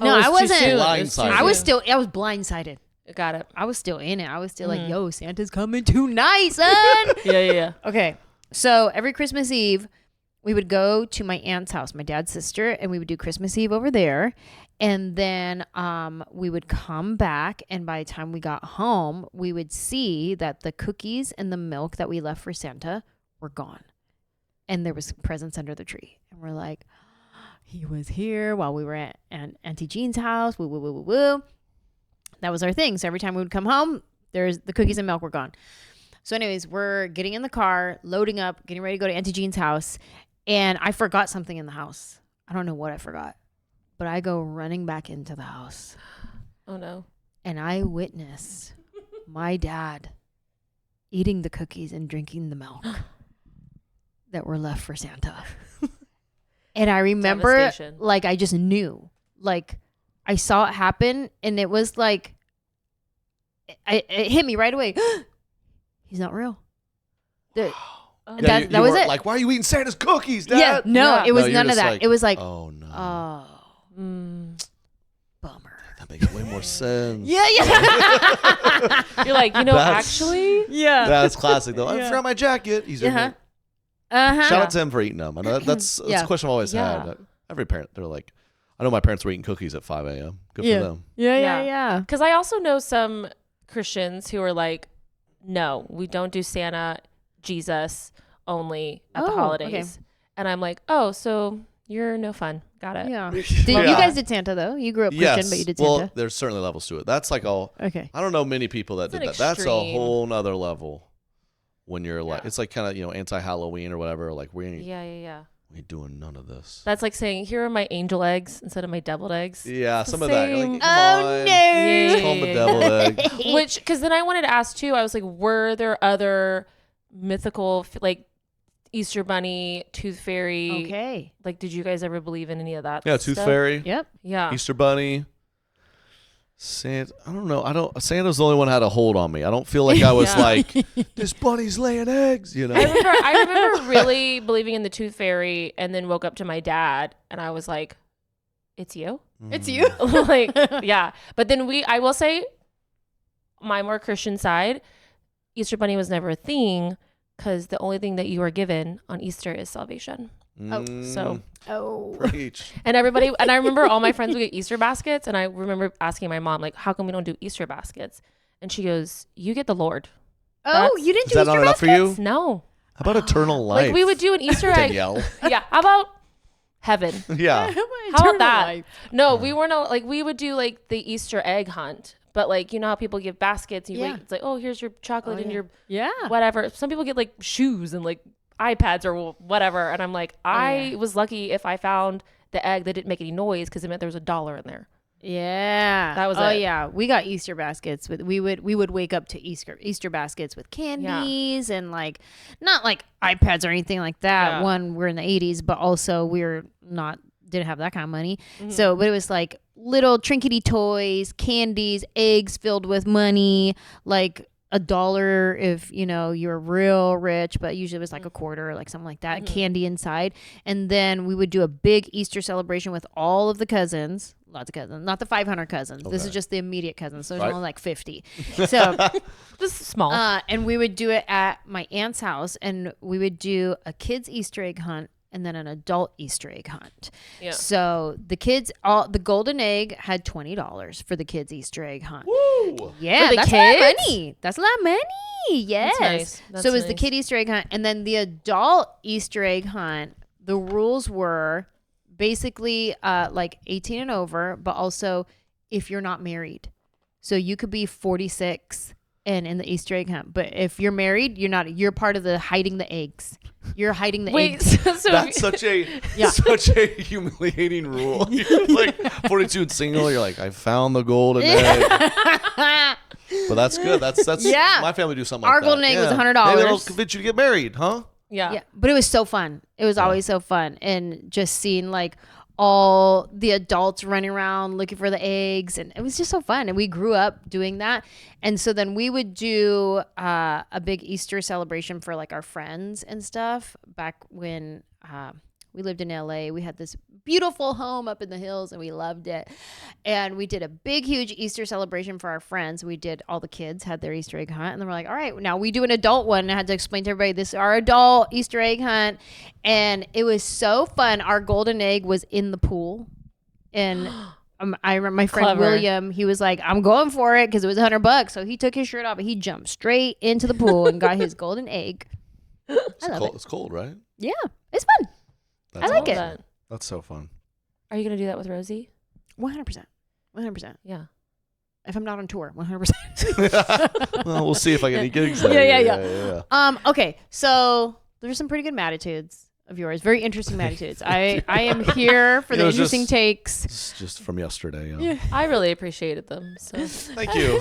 Oh, No, it was I too wasn't. soon. Blindsided. I was blindsided. Got it. I was still in it. I was still Mhm. like, yo, Santa's coming tonight, son. Yeah. Okay. So every Christmas Eve, we would go to my aunt's house, my dad's sister, and we would do Christmas Eve over there. And then we would come back, and by the time we got home, we would see that the cookies and the milk that we left for Santa were gone. And there was presents under the tree. And we're like, he was here while we were at Auntie Jean's house. Woo, woo, woo, woo, woo. That was our thing. So every time we would come home, there's the cookies and milk were gone. So anyways, we're getting in the car, loading up, getting ready to go to Auntie Jean's house. And I forgot something in the house. I don't know what I forgot. But I go running back into the house. Oh, no. And I witness my dad eating the cookies and drinking the milk that were left for Santa. And I remember, Devastation. like, I just knew. Like, I saw it happen, and it was like, it hit me right away. He's not real. Oh. Yeah, That was weren't it. Like, why are you eating Santa's cookies, Dad? Yeah, no, Yeah. it was No, you're none of just that. like, It was like, oh no, bummer. that makes way more sense. Yeah. You're like, actually? Yeah. That's classic though. I Yeah. forgot my jacket. He's Uh-huh. like, Uh-huh. shout out to him for eating them. I know that's Yeah. a question I've always Yeah. had. Every parent, they're like, I know my parents were eating cookies at 5 a.m. Good Yeah. for them. Yeah. Because I also know some Christians who are like, no, we don't do Santa, Jesus only at the Oh, holidays. okay. And I'm like, oh, so you're no fun. Got it. Yeah. Yeah. You guys did Santa though. You grew up Christian, Yes. but you did Well, Santa. there's certainly levels to it. That's like all. Okay. I don't know many people that It's did an that. That's a extreme. whole nother level. When you're like, Yeah. it's like kind of anti-Halloween or whatever. Like we ain't Yeah. doing none of this. That's like saying, here are my angel eggs instead of my deviled eggs. Yeah, It's some the of that. You're same. like, come on. Just call them the devil egg. Which, because then I wanted to ask too, I was like, were there other mythical, like Easter Bunny, Tooth Fairy? Okay. Like, did you guys ever believe in any of that? Yeah, Tooth stuff? Fairy, Yep. Yeah. Easter Bunny, Santa. I don't know. Santa's the only one that had a hold on me. I don't feel like I was Yeah. like, this bunny's laying eggs. You know. I remember really believing in the Tooth Fairy, and then woke up to my dad, and I was like, "It's you." It's you. Like, yeah. But then I will say, my more Christian side, Easter Bunny was never a thing because the only thing that you are given on Easter is salvation. So, Oh. Preach. and I remember all my friends would get Easter baskets, and I remember asking my mom, like, how come we don't do Easter baskets? And she goes, you get the Lord. Oh, you didn't Is do that Easter not enough for baskets? you? No. How about eternal life? Like, we would do an Easter egg. Danielle. Yeah. How about heaven? Yeah. How about that? No, we were not like, we would do like the Easter egg hunt, but like, you know how people give baskets, you Yeah. wait, it's like, oh, here's your chocolate and your Yeah. whatever. Some people get like shoes and like iPads or whatever. And I'm like, I was lucky if I found the egg that didn't make any noise because it meant there was $1 in there. Yeah. That was Oh it. yeah. We got Easter baskets with we would wake up to Easter baskets with candies and like not like iPads or anything like that. Yeah. One, we're in the 80s, but also didn't have that kind of money. So, but it was like little trinkety toys, candies, eggs filled with money, like $1 if you're real rich, but usually it was like a quarter or like something like that, candy inside. And then we would do a big Easter celebration with all of the cousins, lots of cousins, not the 500 cousins. This is Okay. just the immediate cousins. So there's Right. only like 50. So, Just small. and we would do it at my aunt's house, and we would do a kids Easter egg hunt and then an adult Easter egg hunt. Yeah. So the kids, the golden egg had $20 for the kids Easter egg hunt. Woo! Yeah, For the that's a lot of kids? money. That's a lot of money. Yes. nice. So That's it was the nice. kid Easter egg hunt, and then the adult Easter egg hunt. The rules were basically like 18 and over, but also if you're not married. So you could be 46 and in the Easter egg hunt, but if you're married, you're not. You're part of the hiding the eggs. You're hiding the Wait, eggs. so That's such a Yeah. such a humiliating rule. You're like 42 and single. You're like, I found the golden egg. But that's good. That's Yeah. My family do something Our like that. golden egg was $100. Maybe they'll convince you to get married, huh? Yeah, but it was so fun. It was always so fun, and just seeing like all the adults running around looking for the eggs, and it was just so fun. And we grew up doing that, and so then we would do a big Easter celebration for like our friends and stuff. Back when we lived in LA, we had this beautiful home up in the hills, and we loved it. And we did a big, huge Easter celebration for our friends. We did, all the kids had their Easter egg hunt, and then we're like, all right, now we do an adult one. And I had to explain to everybody, this is our adult Easter egg hunt. And it was so fun. Our golden egg was in the pool. And I remember my friend Clever. William, he was like, I'm going for it because it was $100. So he took his shirt off and he jumped straight into the pool and got his golden egg. I love it. It's cold, right? Yeah, it's fun. That's like Love it. that. That's so fun. Are you gonna do that with Rosie? 100%. 100%. Yeah. If I'm not on tour, 100%. Well, we'll see if I get any gigs. Yeah, there. yeah. Okay, so there's some pretty good attitudes of yours. Very interesting attitudes. I am here for You the know, it's interesting just- takes. It's just from yesterday. Yeah. I really appreciated them. So Thank you.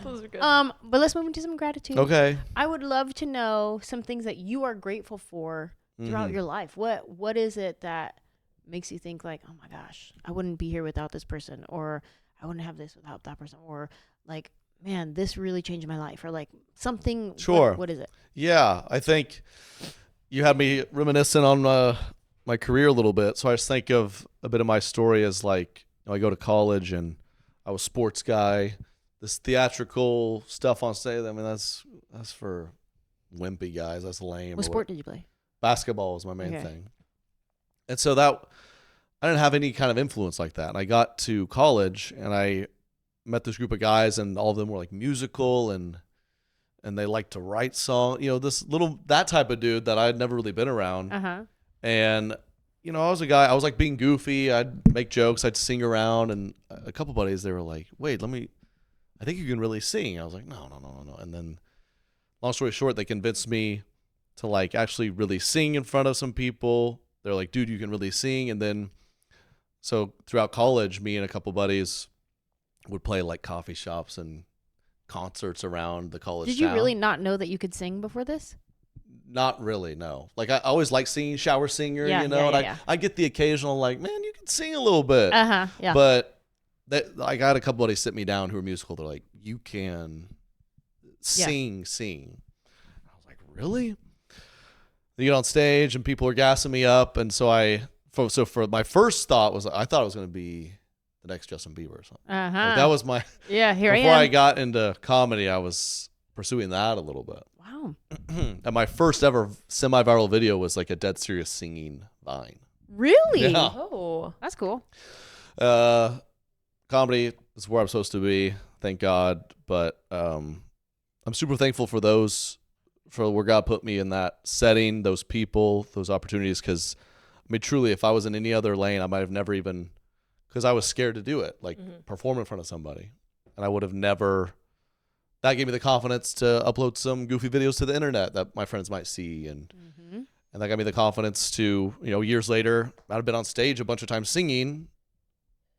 those are good. But let's move into some gratitude. Okay. I would love to know some things that you are grateful for throughout Mhm. your life. What is it that makes you think like, oh my gosh, I wouldn't be here without this person, or I wouldn't have this without that person, or like, man, this really changed my life, or like something. Sure. What is it? Yeah, I think you had me reminiscing on my career a little bit. So I just think of a bit of my story as like, I go to college and I was a sports guy. This theatrical stuff on stage, I mean, that's for wimpy guys. That's lame. What sport did you play? Basketball was my main Okay. thing. And so that I didn't have any kind of influence like that. And I got to college and I met this group of guys, and all of them were like musical and they liked to write songs. That type of dude that I had never really been around. Uh-huh. And I was a guy. I was like being goofy. I'd make jokes. I'd sing around. And a couple buddies, they were like, "Wait, I think you can really sing." I was like, "No." And then, long story short, they convinced me to like actually really sing in front of some people. They're like, "Dude, you can really sing." And then, so throughout college, me and a couple buddies would play like coffee shops and concerts around the college Did you town. really not know that you could sing before this? Not really, no. Like I always like singing, shower singer, Yeah, and yeah. I get the occasional like, man, you can sing a little bit. Uh-huh. Yeah. But I got a couple buddies sit me down who are musical. They're like, you can sing. I was like, really? They get on stage and people are gassing me up, and so for my first thought was I thought it was going to be the next Justin Bieber or something. Uh-huh. Like, that was my yeah, here before I I am. got into comedy. I was pursuing that a little bit. Wow. And my first ever semi-viral video was like a dead serious singing Vine. Really? Yeah. Oh. That's cool. Comedy is where I'm supposed to be, thank God. But I'm super thankful for where God put me in that setting, those people, those opportunities. Because I mean, truly, if I was in any other lane, I might have never even, because I was scared to do it, like perform in front of somebody, and I would have never. That gave me the confidence to upload some goofy videos to the internet that my friends might see, and that got me the confidence to, years later, I'd been on stage a bunch of times singing.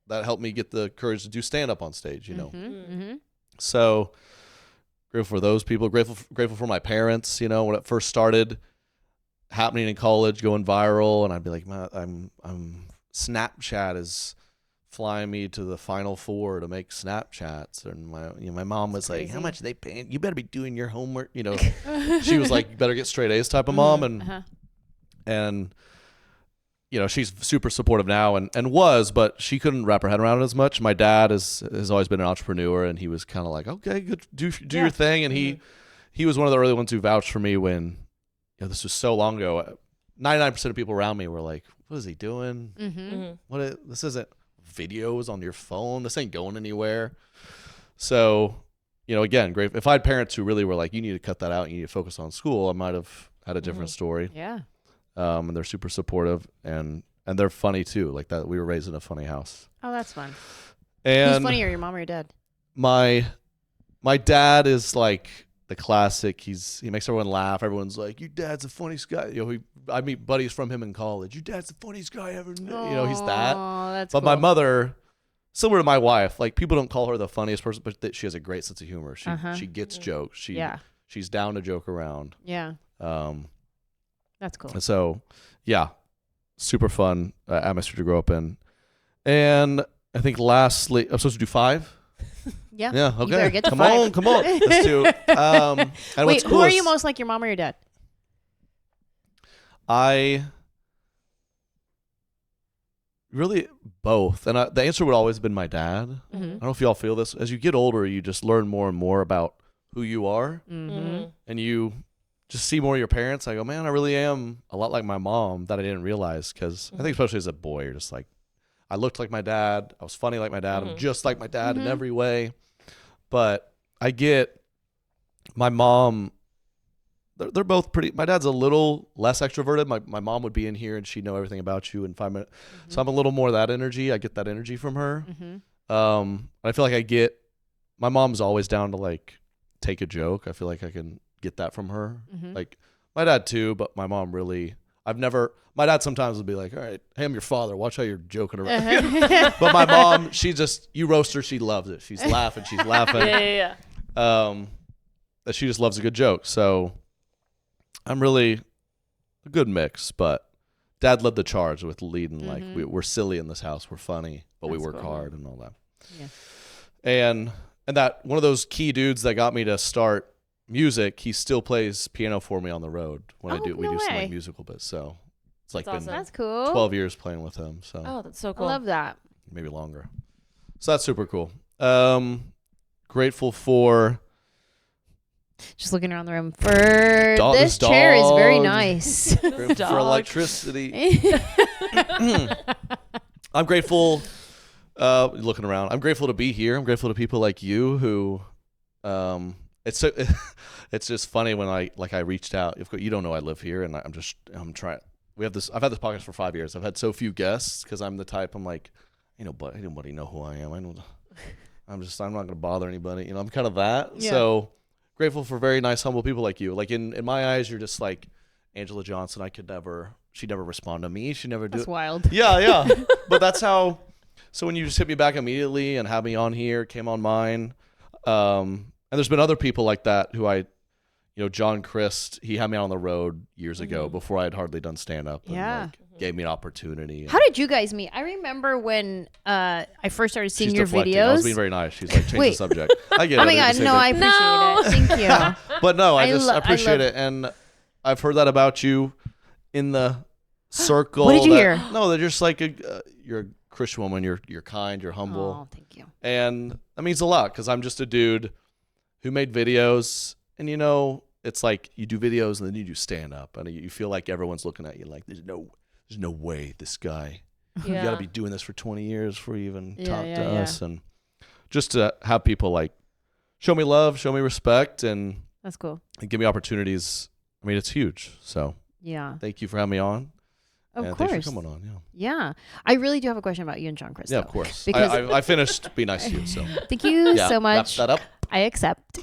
That helped me get the courage to do stand up on stage, So grateful for those people. Grateful for my parents. When it first started happening in college, going viral, and I'd be like, man, I'm Snapchat is flying me to the Final Four to make Snapchats, and my mom was like, "How much are they paying? You better be doing your homework." She was like, "You better get straight A's" type of mom, and she's super supportive now and was, but she couldn't wrap her head around it as much. My dad has always been an entrepreneur, and he was kind of like, okay, good, do your thing. And he was one of the early ones who vouched for me when, this was so long ago. 99% of people around me were like, what is he doing? This isn't videos on your phone. This ain't going anywhere. So, again, great. If I had parents who really were like, you need to cut that out, you need to focus on school, I might have had a different story. Yeah. And they're super supportive, and they're funny too. Like that, we were raised in a funny house. Oh, that's fun. And who's funnier, your mom or your dad? My dad is like the classic. He makes everyone laugh. Everyone's like, your dad's the funniest guy. I meet buddies from him in college. Your dad's the funniest guy I ever knew. He's that. Oh, that's but cool. my mother, similar to my wife, like people don't call her the funniest person, but she has a great sense of humor. She gets jokes. She's down to joke around. Yeah. That's cool. And so, yeah, super fun atmosphere to grow up in. And I think lastly, I'm supposed to do 5. Yeah. Yeah. Okay. You better get to come 5. on. Let's do. And wait, what's who cool are is you most like, your mom or your dad? I really both, and the answer would always been my dad. I don't know if y'all feel this. As you get older, you just learn more and more about who you are, and you just see more of your parents. I go, man, I really am a lot like my mom that I didn't realize, because I think especially as a boy, you're just like, I looked like my dad. I was funny like my dad. I'm just like my dad in every way. But I get my mom. They're both pretty. My dad's a little less extroverted. My mom would be in here and she'd know everything about you in 5 minutes. So I'm a little more of that energy. I get that energy from her. I feel like my mom's always down to like take a joke. I feel like I can get that from her. Like my dad too, but my mom really. My dad sometimes would be like, all right, hey, I'm your father. Watch how you're joking around. But my mom, you roast her, she loves it. She's laughing. Yeah. That she just loves a good joke. So I'm really a good mix, but dad led the charge with leading. Like we're silly in this house. We're funny, but we work hard and all that. Yeah. And that one of those key dudes that got me to start music, he still plays piano for me on the road when we do some like musical bits. So it's like That's been That's cool. 12 years playing with him. So Oh, that's so cool. I love that. maybe longer. So that's super cool. Grateful for Just looking around the room for this chair is very nice. grateful for electricity. I'm grateful. Looking around, I'm grateful to be here. I'm grateful to people like you who. It's just funny when I reached out. You don't know I live here, and I'm trying. I've had this podcast for 5 years. I've had so few guests because I'm the type. I'm like, anybody know who I am. I'm not going to bother anybody. I'm kind of that. Yeah. So grateful for very nice, humble people like you. Like in my eyes, you're just like Anjelah Johnson. She'd never respond to me. She never do. That's wild. Yeah. But that's how. So when you just hit me back immediately and have me on here, came on mine. And there's been other people like that who John Christ, he had me on the road years ago before I had hardly done stand-up. And gave me an opportunity. How did you guys meet? I remember when I first started seeing your deflecting. videos. I was being very nice. She's like, change the subject. I get it. Oh my God, no, I appreciate it. Thank you. But no, I appreciate it. And I've heard that about you in the circle. What did you hear? No, they're just like, you're a Christian woman. You're kind. You're humble. Oh, thank you. And that means a lot because I'm just a dude who made videos. And, it's like you do videos and then you do stand up. And you feel like everyone's looking at you like, there's no way this guy. You got to be doing this for 20 years before you even talk to us. And just to have people like show me love, show me respect, and that's cool. And give me opportunities. I mean, it's huge. So thank you for having me on. Of and course. Thanks for coming on. Yeah. I really do have a question about you and John Chris. Yeah, of course. Because I finished Be Nice to You. So thank you so much. Wrap that up. I accept.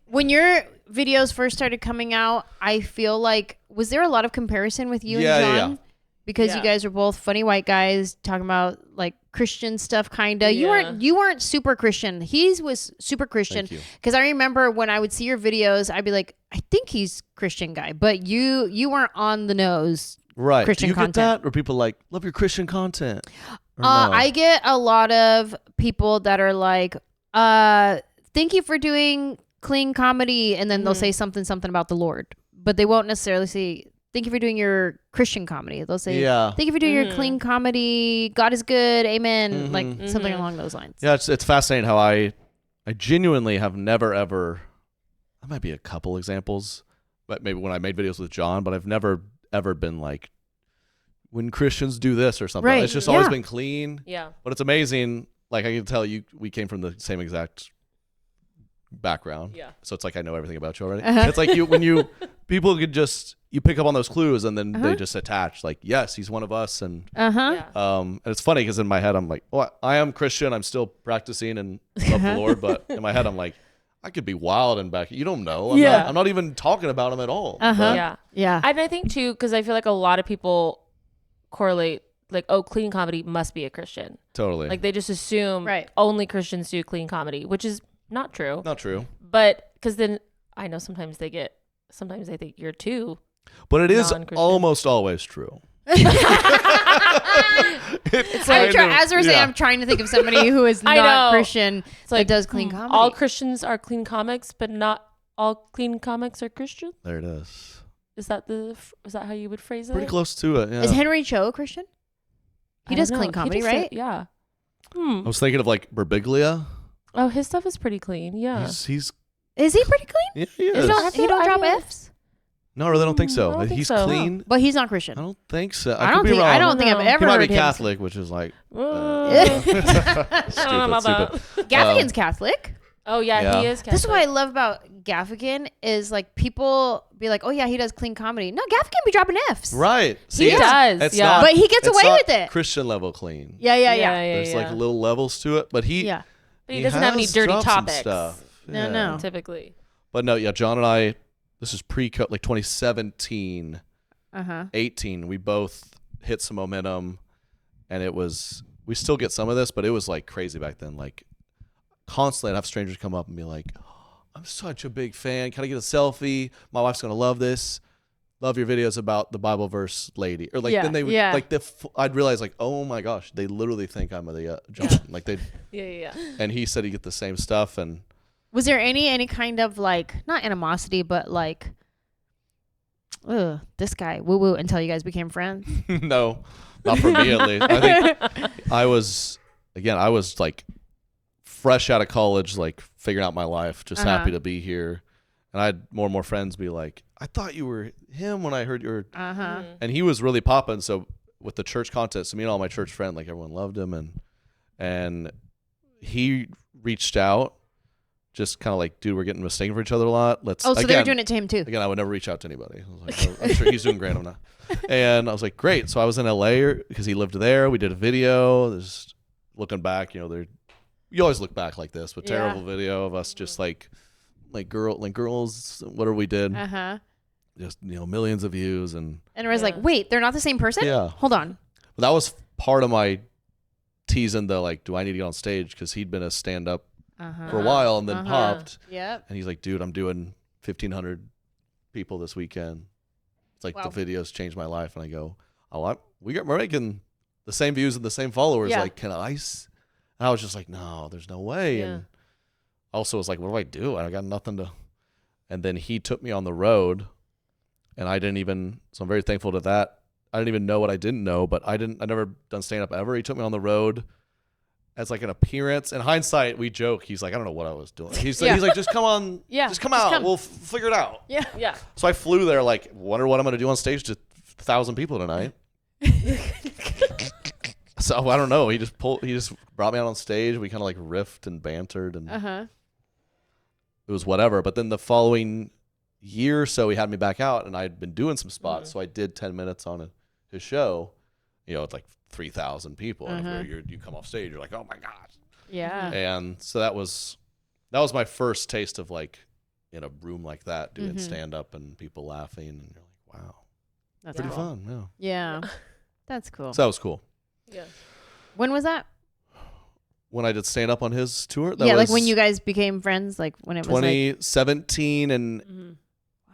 When your videos first started coming out, I feel like, was there a lot of comparison with you and John? Yeah. Because you guys are both funny white guys talking about like Christian stuff, kinda. Yeah. You weren't super Christian. He was super Christian. Because I remember when I would see your videos, I'd be like, I think he's Christian guy, but you weren't on the nose. Right. Christian Do you content. get that? Or people like, love your Christian content? No? I get a lot of people that are like, thank you for doing clean comedy. And then they'll say something about the Lord. but they won't necessarily say, thank you for doing your Christian comedy. They'll say, Yeah. thank you for doing your clean comedy. God is good. Amen. Like something along those lines. Yeah, it's fascinating how I genuinely have never ever. That might be a couple examples, but maybe when I made videos with John, but I've never ever been like, when Christians do this or something. Right. It's just always been clean. Yeah. But it's amazing. Like I can tell we came from the same exact background. Yeah. So it's like I know everything about you already. Uh-huh. It's like people could just you pick up on those clues and then they just attach like, yes, he's one of us. And Yeah. and it's funny because in my head I'm like, well, I am Christian. I'm still practicing and love the Lord. But in my head I'm like, I could be wild and back. You don't know. I'm not even talking about him at all. But Yeah. Yeah. And I think too, because I feel like a lot of people correlate like, oh, clean comedy must be a Christian. Totally. Like they just assume only Christians do clean comedy, which is not true. Not true. But because then I know sometimes they think you're too. But it is non-Christian. almost always true. As I was saying, I'm trying to think of somebody who is not Christian that does clean comedy. All Christians are clean comics, but not all clean comics are Christian. There it is. Is that how you would phrase it? Pretty close to it. Yeah. Is Henry Cho a Christian? He I does don't know. clean comedy, He does right? it, yeah. I was thinking of like Berbiglia. Oh, his stuff is pretty clean. Yeah. He's Is he pretty clean? yeah, he is. He don't drop Fs? No, I really don't think so. I don't think He's so. clean. But he's not Christian. I don't think so. I could be wrong. I don't think I've No. ever He might heard be him. Catholic, which is like I don't know about that. Gaffigan's Catholic. Oh yeah, Yeah. he is Catholic. This is what I love about Gaffigan is like people be like, oh yeah, he does clean comedy. No, Gaffigan be dropping Fs. Right. He it's- does, it's yeah. not- But he gets it's away not with it. Christian level clean. Yeah. There's like little levels to it, but he But he doesn't have any has dirty dropped some topics. stuff. No, Yeah. no. Typically. But no, yeah, John and I. This is like 2017, 18. We both hit some momentum, and we still get some of this, but it was like crazy back then. Like constantly, I'd have strangers come up and be like, I'm such a big fan. Can I get a selfie? My wife's going to love this. Love your videos about the Bible verse lady. Or like, then they would, like, I'd realize, like, oh my gosh, they literally think I'm the John. Like, they, Yeah. and he said he'd get the same stuff. And Was there any kind of like, not animosity, but like, ugh, this guy, woo woo, until you guys became friends? no, not for me at least. I think I was like fresh out of college, like figuring out my life, just happy to be here. And I had more and more friends be like, I thought you were him when I heard you were. And he was really popping. So with the church content, so me and all my church friends, like everyone loved him. And he reached out, just kind of like, dude, we're getting mistaken for each other a lot. So they were doing it to him too. Again, I would never reach out to anybody. I was like, oh, I'm sure he's doing great. I'm not. And I was like, great. So I was in LA because he lived there. We did a video. There's looking back, you always look back like this, but terrible video of us just like girls, whatever we did. Just, millions of views. And it was like, wait, they're not the same person? Yeah. Hold on. But that was part of my teasing the, like, do I need to get on stage? Because he'd been a stand-up for a while and then popped. Yep. And he's like, dude, I'm doing 1,500 people this weekend. It's like the videos changed my life. And I go, we're making the same views and the same followers. Like, can I? And I was just like, no, there's no way. Yeah. And also was like, what do I do? I got nothing to. And then he took me on the road, and so I'm very thankful to that. I didn't even know what I didn't know, but I never done stand up ever. He took me on the road as like an appearance. In hindsight, we joke. He's like, I don't know what I was doing. He's like, just come on. Just come out. We'll figure it out. Yeah. So I flew there, like, wonder what I'm going to do on stage to 1,000 people tonight. So I don't know. He just brought me out on stage. We kind of like riffed and bantered, and it was whatever. But then the following year or so, he had me back out, and I'd been doing some spots. So I did 10 minutes on his show. It's like 3,000 people. And you come off stage, you're like, oh my God. Yeah. And so that was my first taste of like in a room like that doing stand up and people laughing, and you're like, wow, That's pretty cool. fun. Yeah. That's cool. So that was cool. Yeah. When was that? When I did stand up on his tour, that like was when you guys became friends, like when it was 2017 and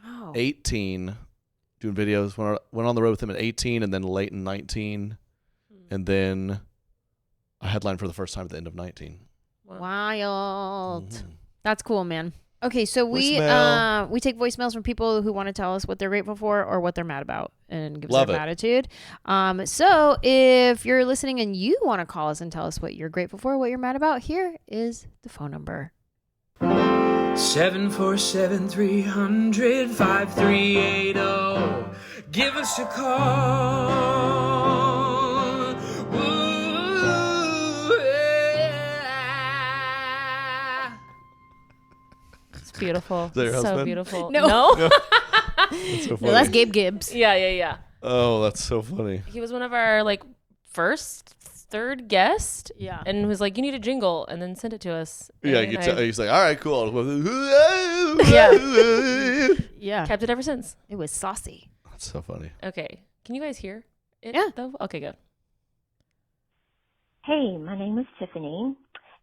wow. 18, doing videos. Went on the road with him at 18, and then late in 19, and then I headlined for the first time at the end of 19. Wild. Mhm. That's cool, man. Okay, so we take voicemails from people who want to tell us what they're grateful for or what they're mad about and give us their attitude. So if you're listening and you want to call us and tell us what you're grateful for, what you're mad about, here is the phone number. 747-300-5380. Give us a call. Ooh, yeah. It's beautiful. Is that your So husband? beautiful. No. That's so funny. No, that's Gabe Gibbs. Yeah. Oh, that's so funny. He was one of our like third guest. Yeah. And was like, you need a jingle, and then sent it to us. Yeah, And you can tell. He's like, all right, cool. Yeah. kept it ever since. It was saucy. That's so funny. Okay. Can you guys hear it? Yeah. Though? Okay, good. Hey, my name is Tiffany,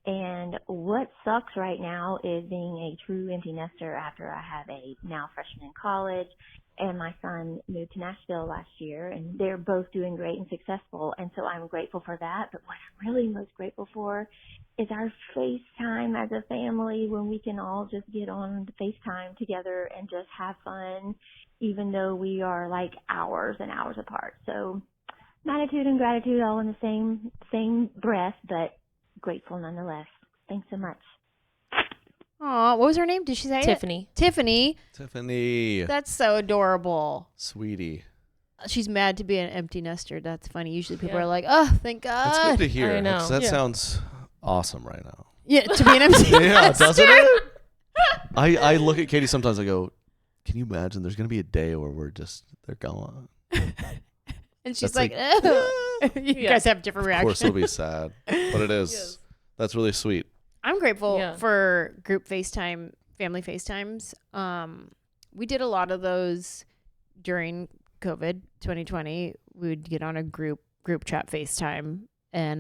and what sucks right now is being a true empty nester after I have a now freshman in college, and my son moved to Nashville last year, and they're both doing great and successful, and so I'm grateful for that. But what I'm really most grateful for is our FaceTime as a family, when we can all just get on the FaceTime together and just have fun, even though we are like hours and hours apart. So gratitude and gratitude all in the same breath, but grateful nonetheless. Thanks so much. Aw, what was her name? Did she say Tiffany. it? Tiffany. Tiffany. That's so adorable. Sweetie. She's mad to be an empty nester. That's funny. Usually people Yeah. are like, oh, thank God. That's good to hear. I know. That Yeah. sounds awesome right now. Yeah, to be an empty Yeah, nester. doesn't it? I look at Katie sometimes. I go, can you imagine? There's gonna be a day where they're gone. And she's That's like, like, oh. You Yeah. guys have different Of reactions. course, it'll be sad, but it is. Yes. That's really sweet. I'm grateful Yeah. for group FaceTime, family FaceTimes. We did a lot of those during COVID 2020. We would get on a group chat FaceTime, and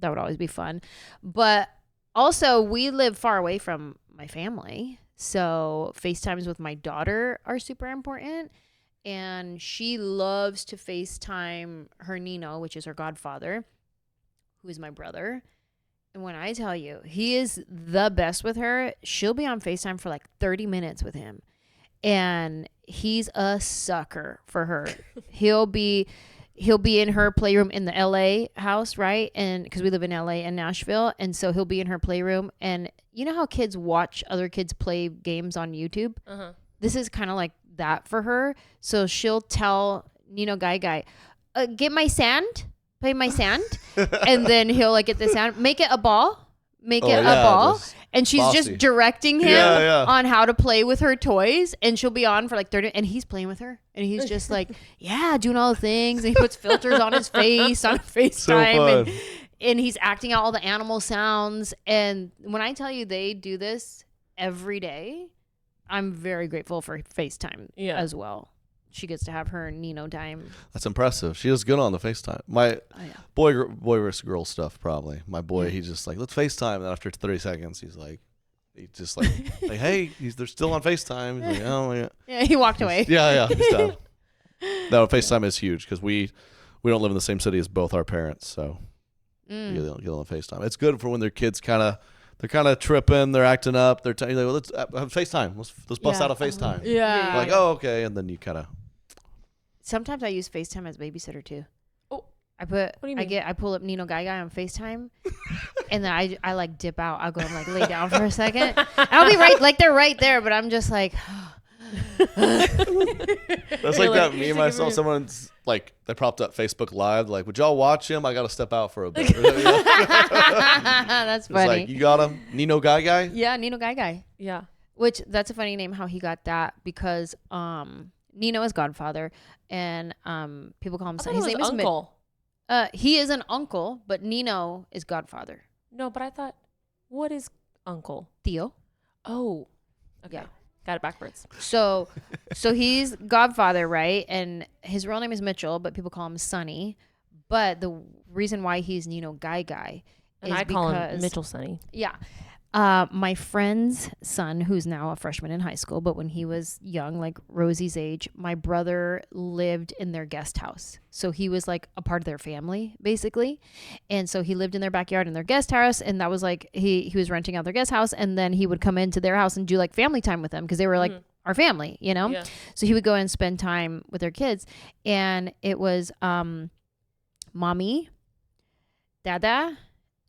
that would always be fun. But also, we live far away from my family, so FaceTimes with my daughter are super important. And she loves to FaceTime her Nino, which is her godfather, who is my brother. And when I tell you, he is the best with her, she'll be on FaceTime for like 30 minutes with him. And he's a sucker for her. He'll be in her playroom in the LA house, right? And because we live in LA and Nashville. And so he'll be in her playroom. And you know how kids watch other kids play games on YouTube? Uh-huh. This is kind of like that for her. So she'll tell Nino Guy, get my sand, play my sand. And then he'll like get the sand, make it a ball, a ball. And she's bossy. just directing him Yeah. on how to play with her toys. And she'll be on for like 30, and he's playing with her. And he's just like, yeah, doing all the things. And he puts filters on his face on FaceTime. fun. And he's acting out all the animal sounds. And when I tell you they do this every day, I'm very grateful for FaceTime as well. She gets to have her Nino time. That's impressive. She was good on the FaceTime. My boy versus girl stuff, probably. My boy, he's just like, let's FaceTime. And after 30 seconds, he's just like, hey, they're still on FaceTime. He's like, oh, yeah. Yeah, he walked away. Yeah, he's done. No, FaceTime is huge because we don't live in the same city as both our parents. So you get on FaceTime. It's good for when their kids they're kind of tripping, they're acting up. They're like, well, let's have FaceTime. Let's bust out a FaceTime. Yeah. Like, oh, okay. And then you kind of. Sometimes I use FaceTime as babysitter too. Oh, I what do you mean? I pull up Nino Guy on FaceTime, and then I like dip out. I'll go and like lay down for a second. I'll be right, like they're right there, but I'm just like. That's like that meme I saw. Someone's like, they propped up Facebook Live. Like, would y'all watch him? I got to step out for a bit. That's It's funny. like, you got him? Nino Guy? Yeah, Nino Guy. Yeah. Which that's a funny name how he got that because Nino is godfather and people call him I thought his it name was is uncle. he is an uncle, but Nino is godfather. No, but I thought, what is uncle? Theo. Oh, okay. Yeah. Got it backwards. So he's godfather, right? And his real name is Mitchell, but people call him Sonny. But the reason why he's Nino Guy And is I call him because Mitchell Sonny. yeah. My friend's son, who's now a freshman in high school, but when he was young, like Rosie's age, my brother lived in their guest house. So he was like a part of their family, basically. And so he lived in their backyard in their guest house. And that was like, he was renting out their guest house. And then he would come into their house and do like family time with them because they were like our family, you know? Yeah. So he would go and spend time with their kids. And it was mommy, dada,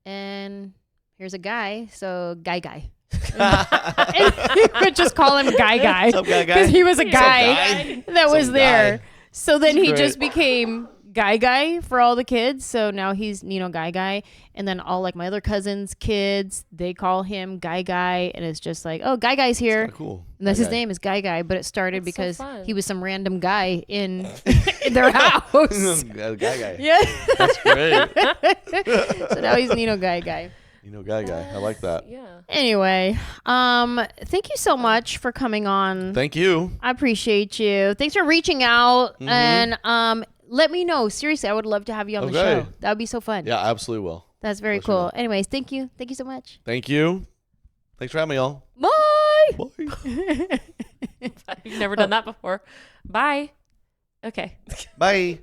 and here's a guy. So guy. And he would just call him guy What's up, guy? because he was a What's up, guy that was Some there. guy. So then That's he great. just became guy for all the kids. So now he's guy. And then all like my other cousins' kids, they call him guy. And it's just like, oh, guy's here. Kinda cool. And that's his Guy. name is guy. But it started That's so because fun. he was some random guy in their house. Guy. Yeah. That's great. So now he's Nino guy. Guy. I like that. Yeah. Anyway, thank you so much for coming on. Thank you. I appreciate you. Thanks for reaching out Mhm. and let me know. Seriously, I would love to have you on the Okay. show. That would be so fun. Yeah, absolutely will. That's very Let you cool. know. Anyways, thank you. Thank you so much. Thank you. Thanks for having me, y'all. Bye. Bye. You've never done that before. Bye. Okay. Bye.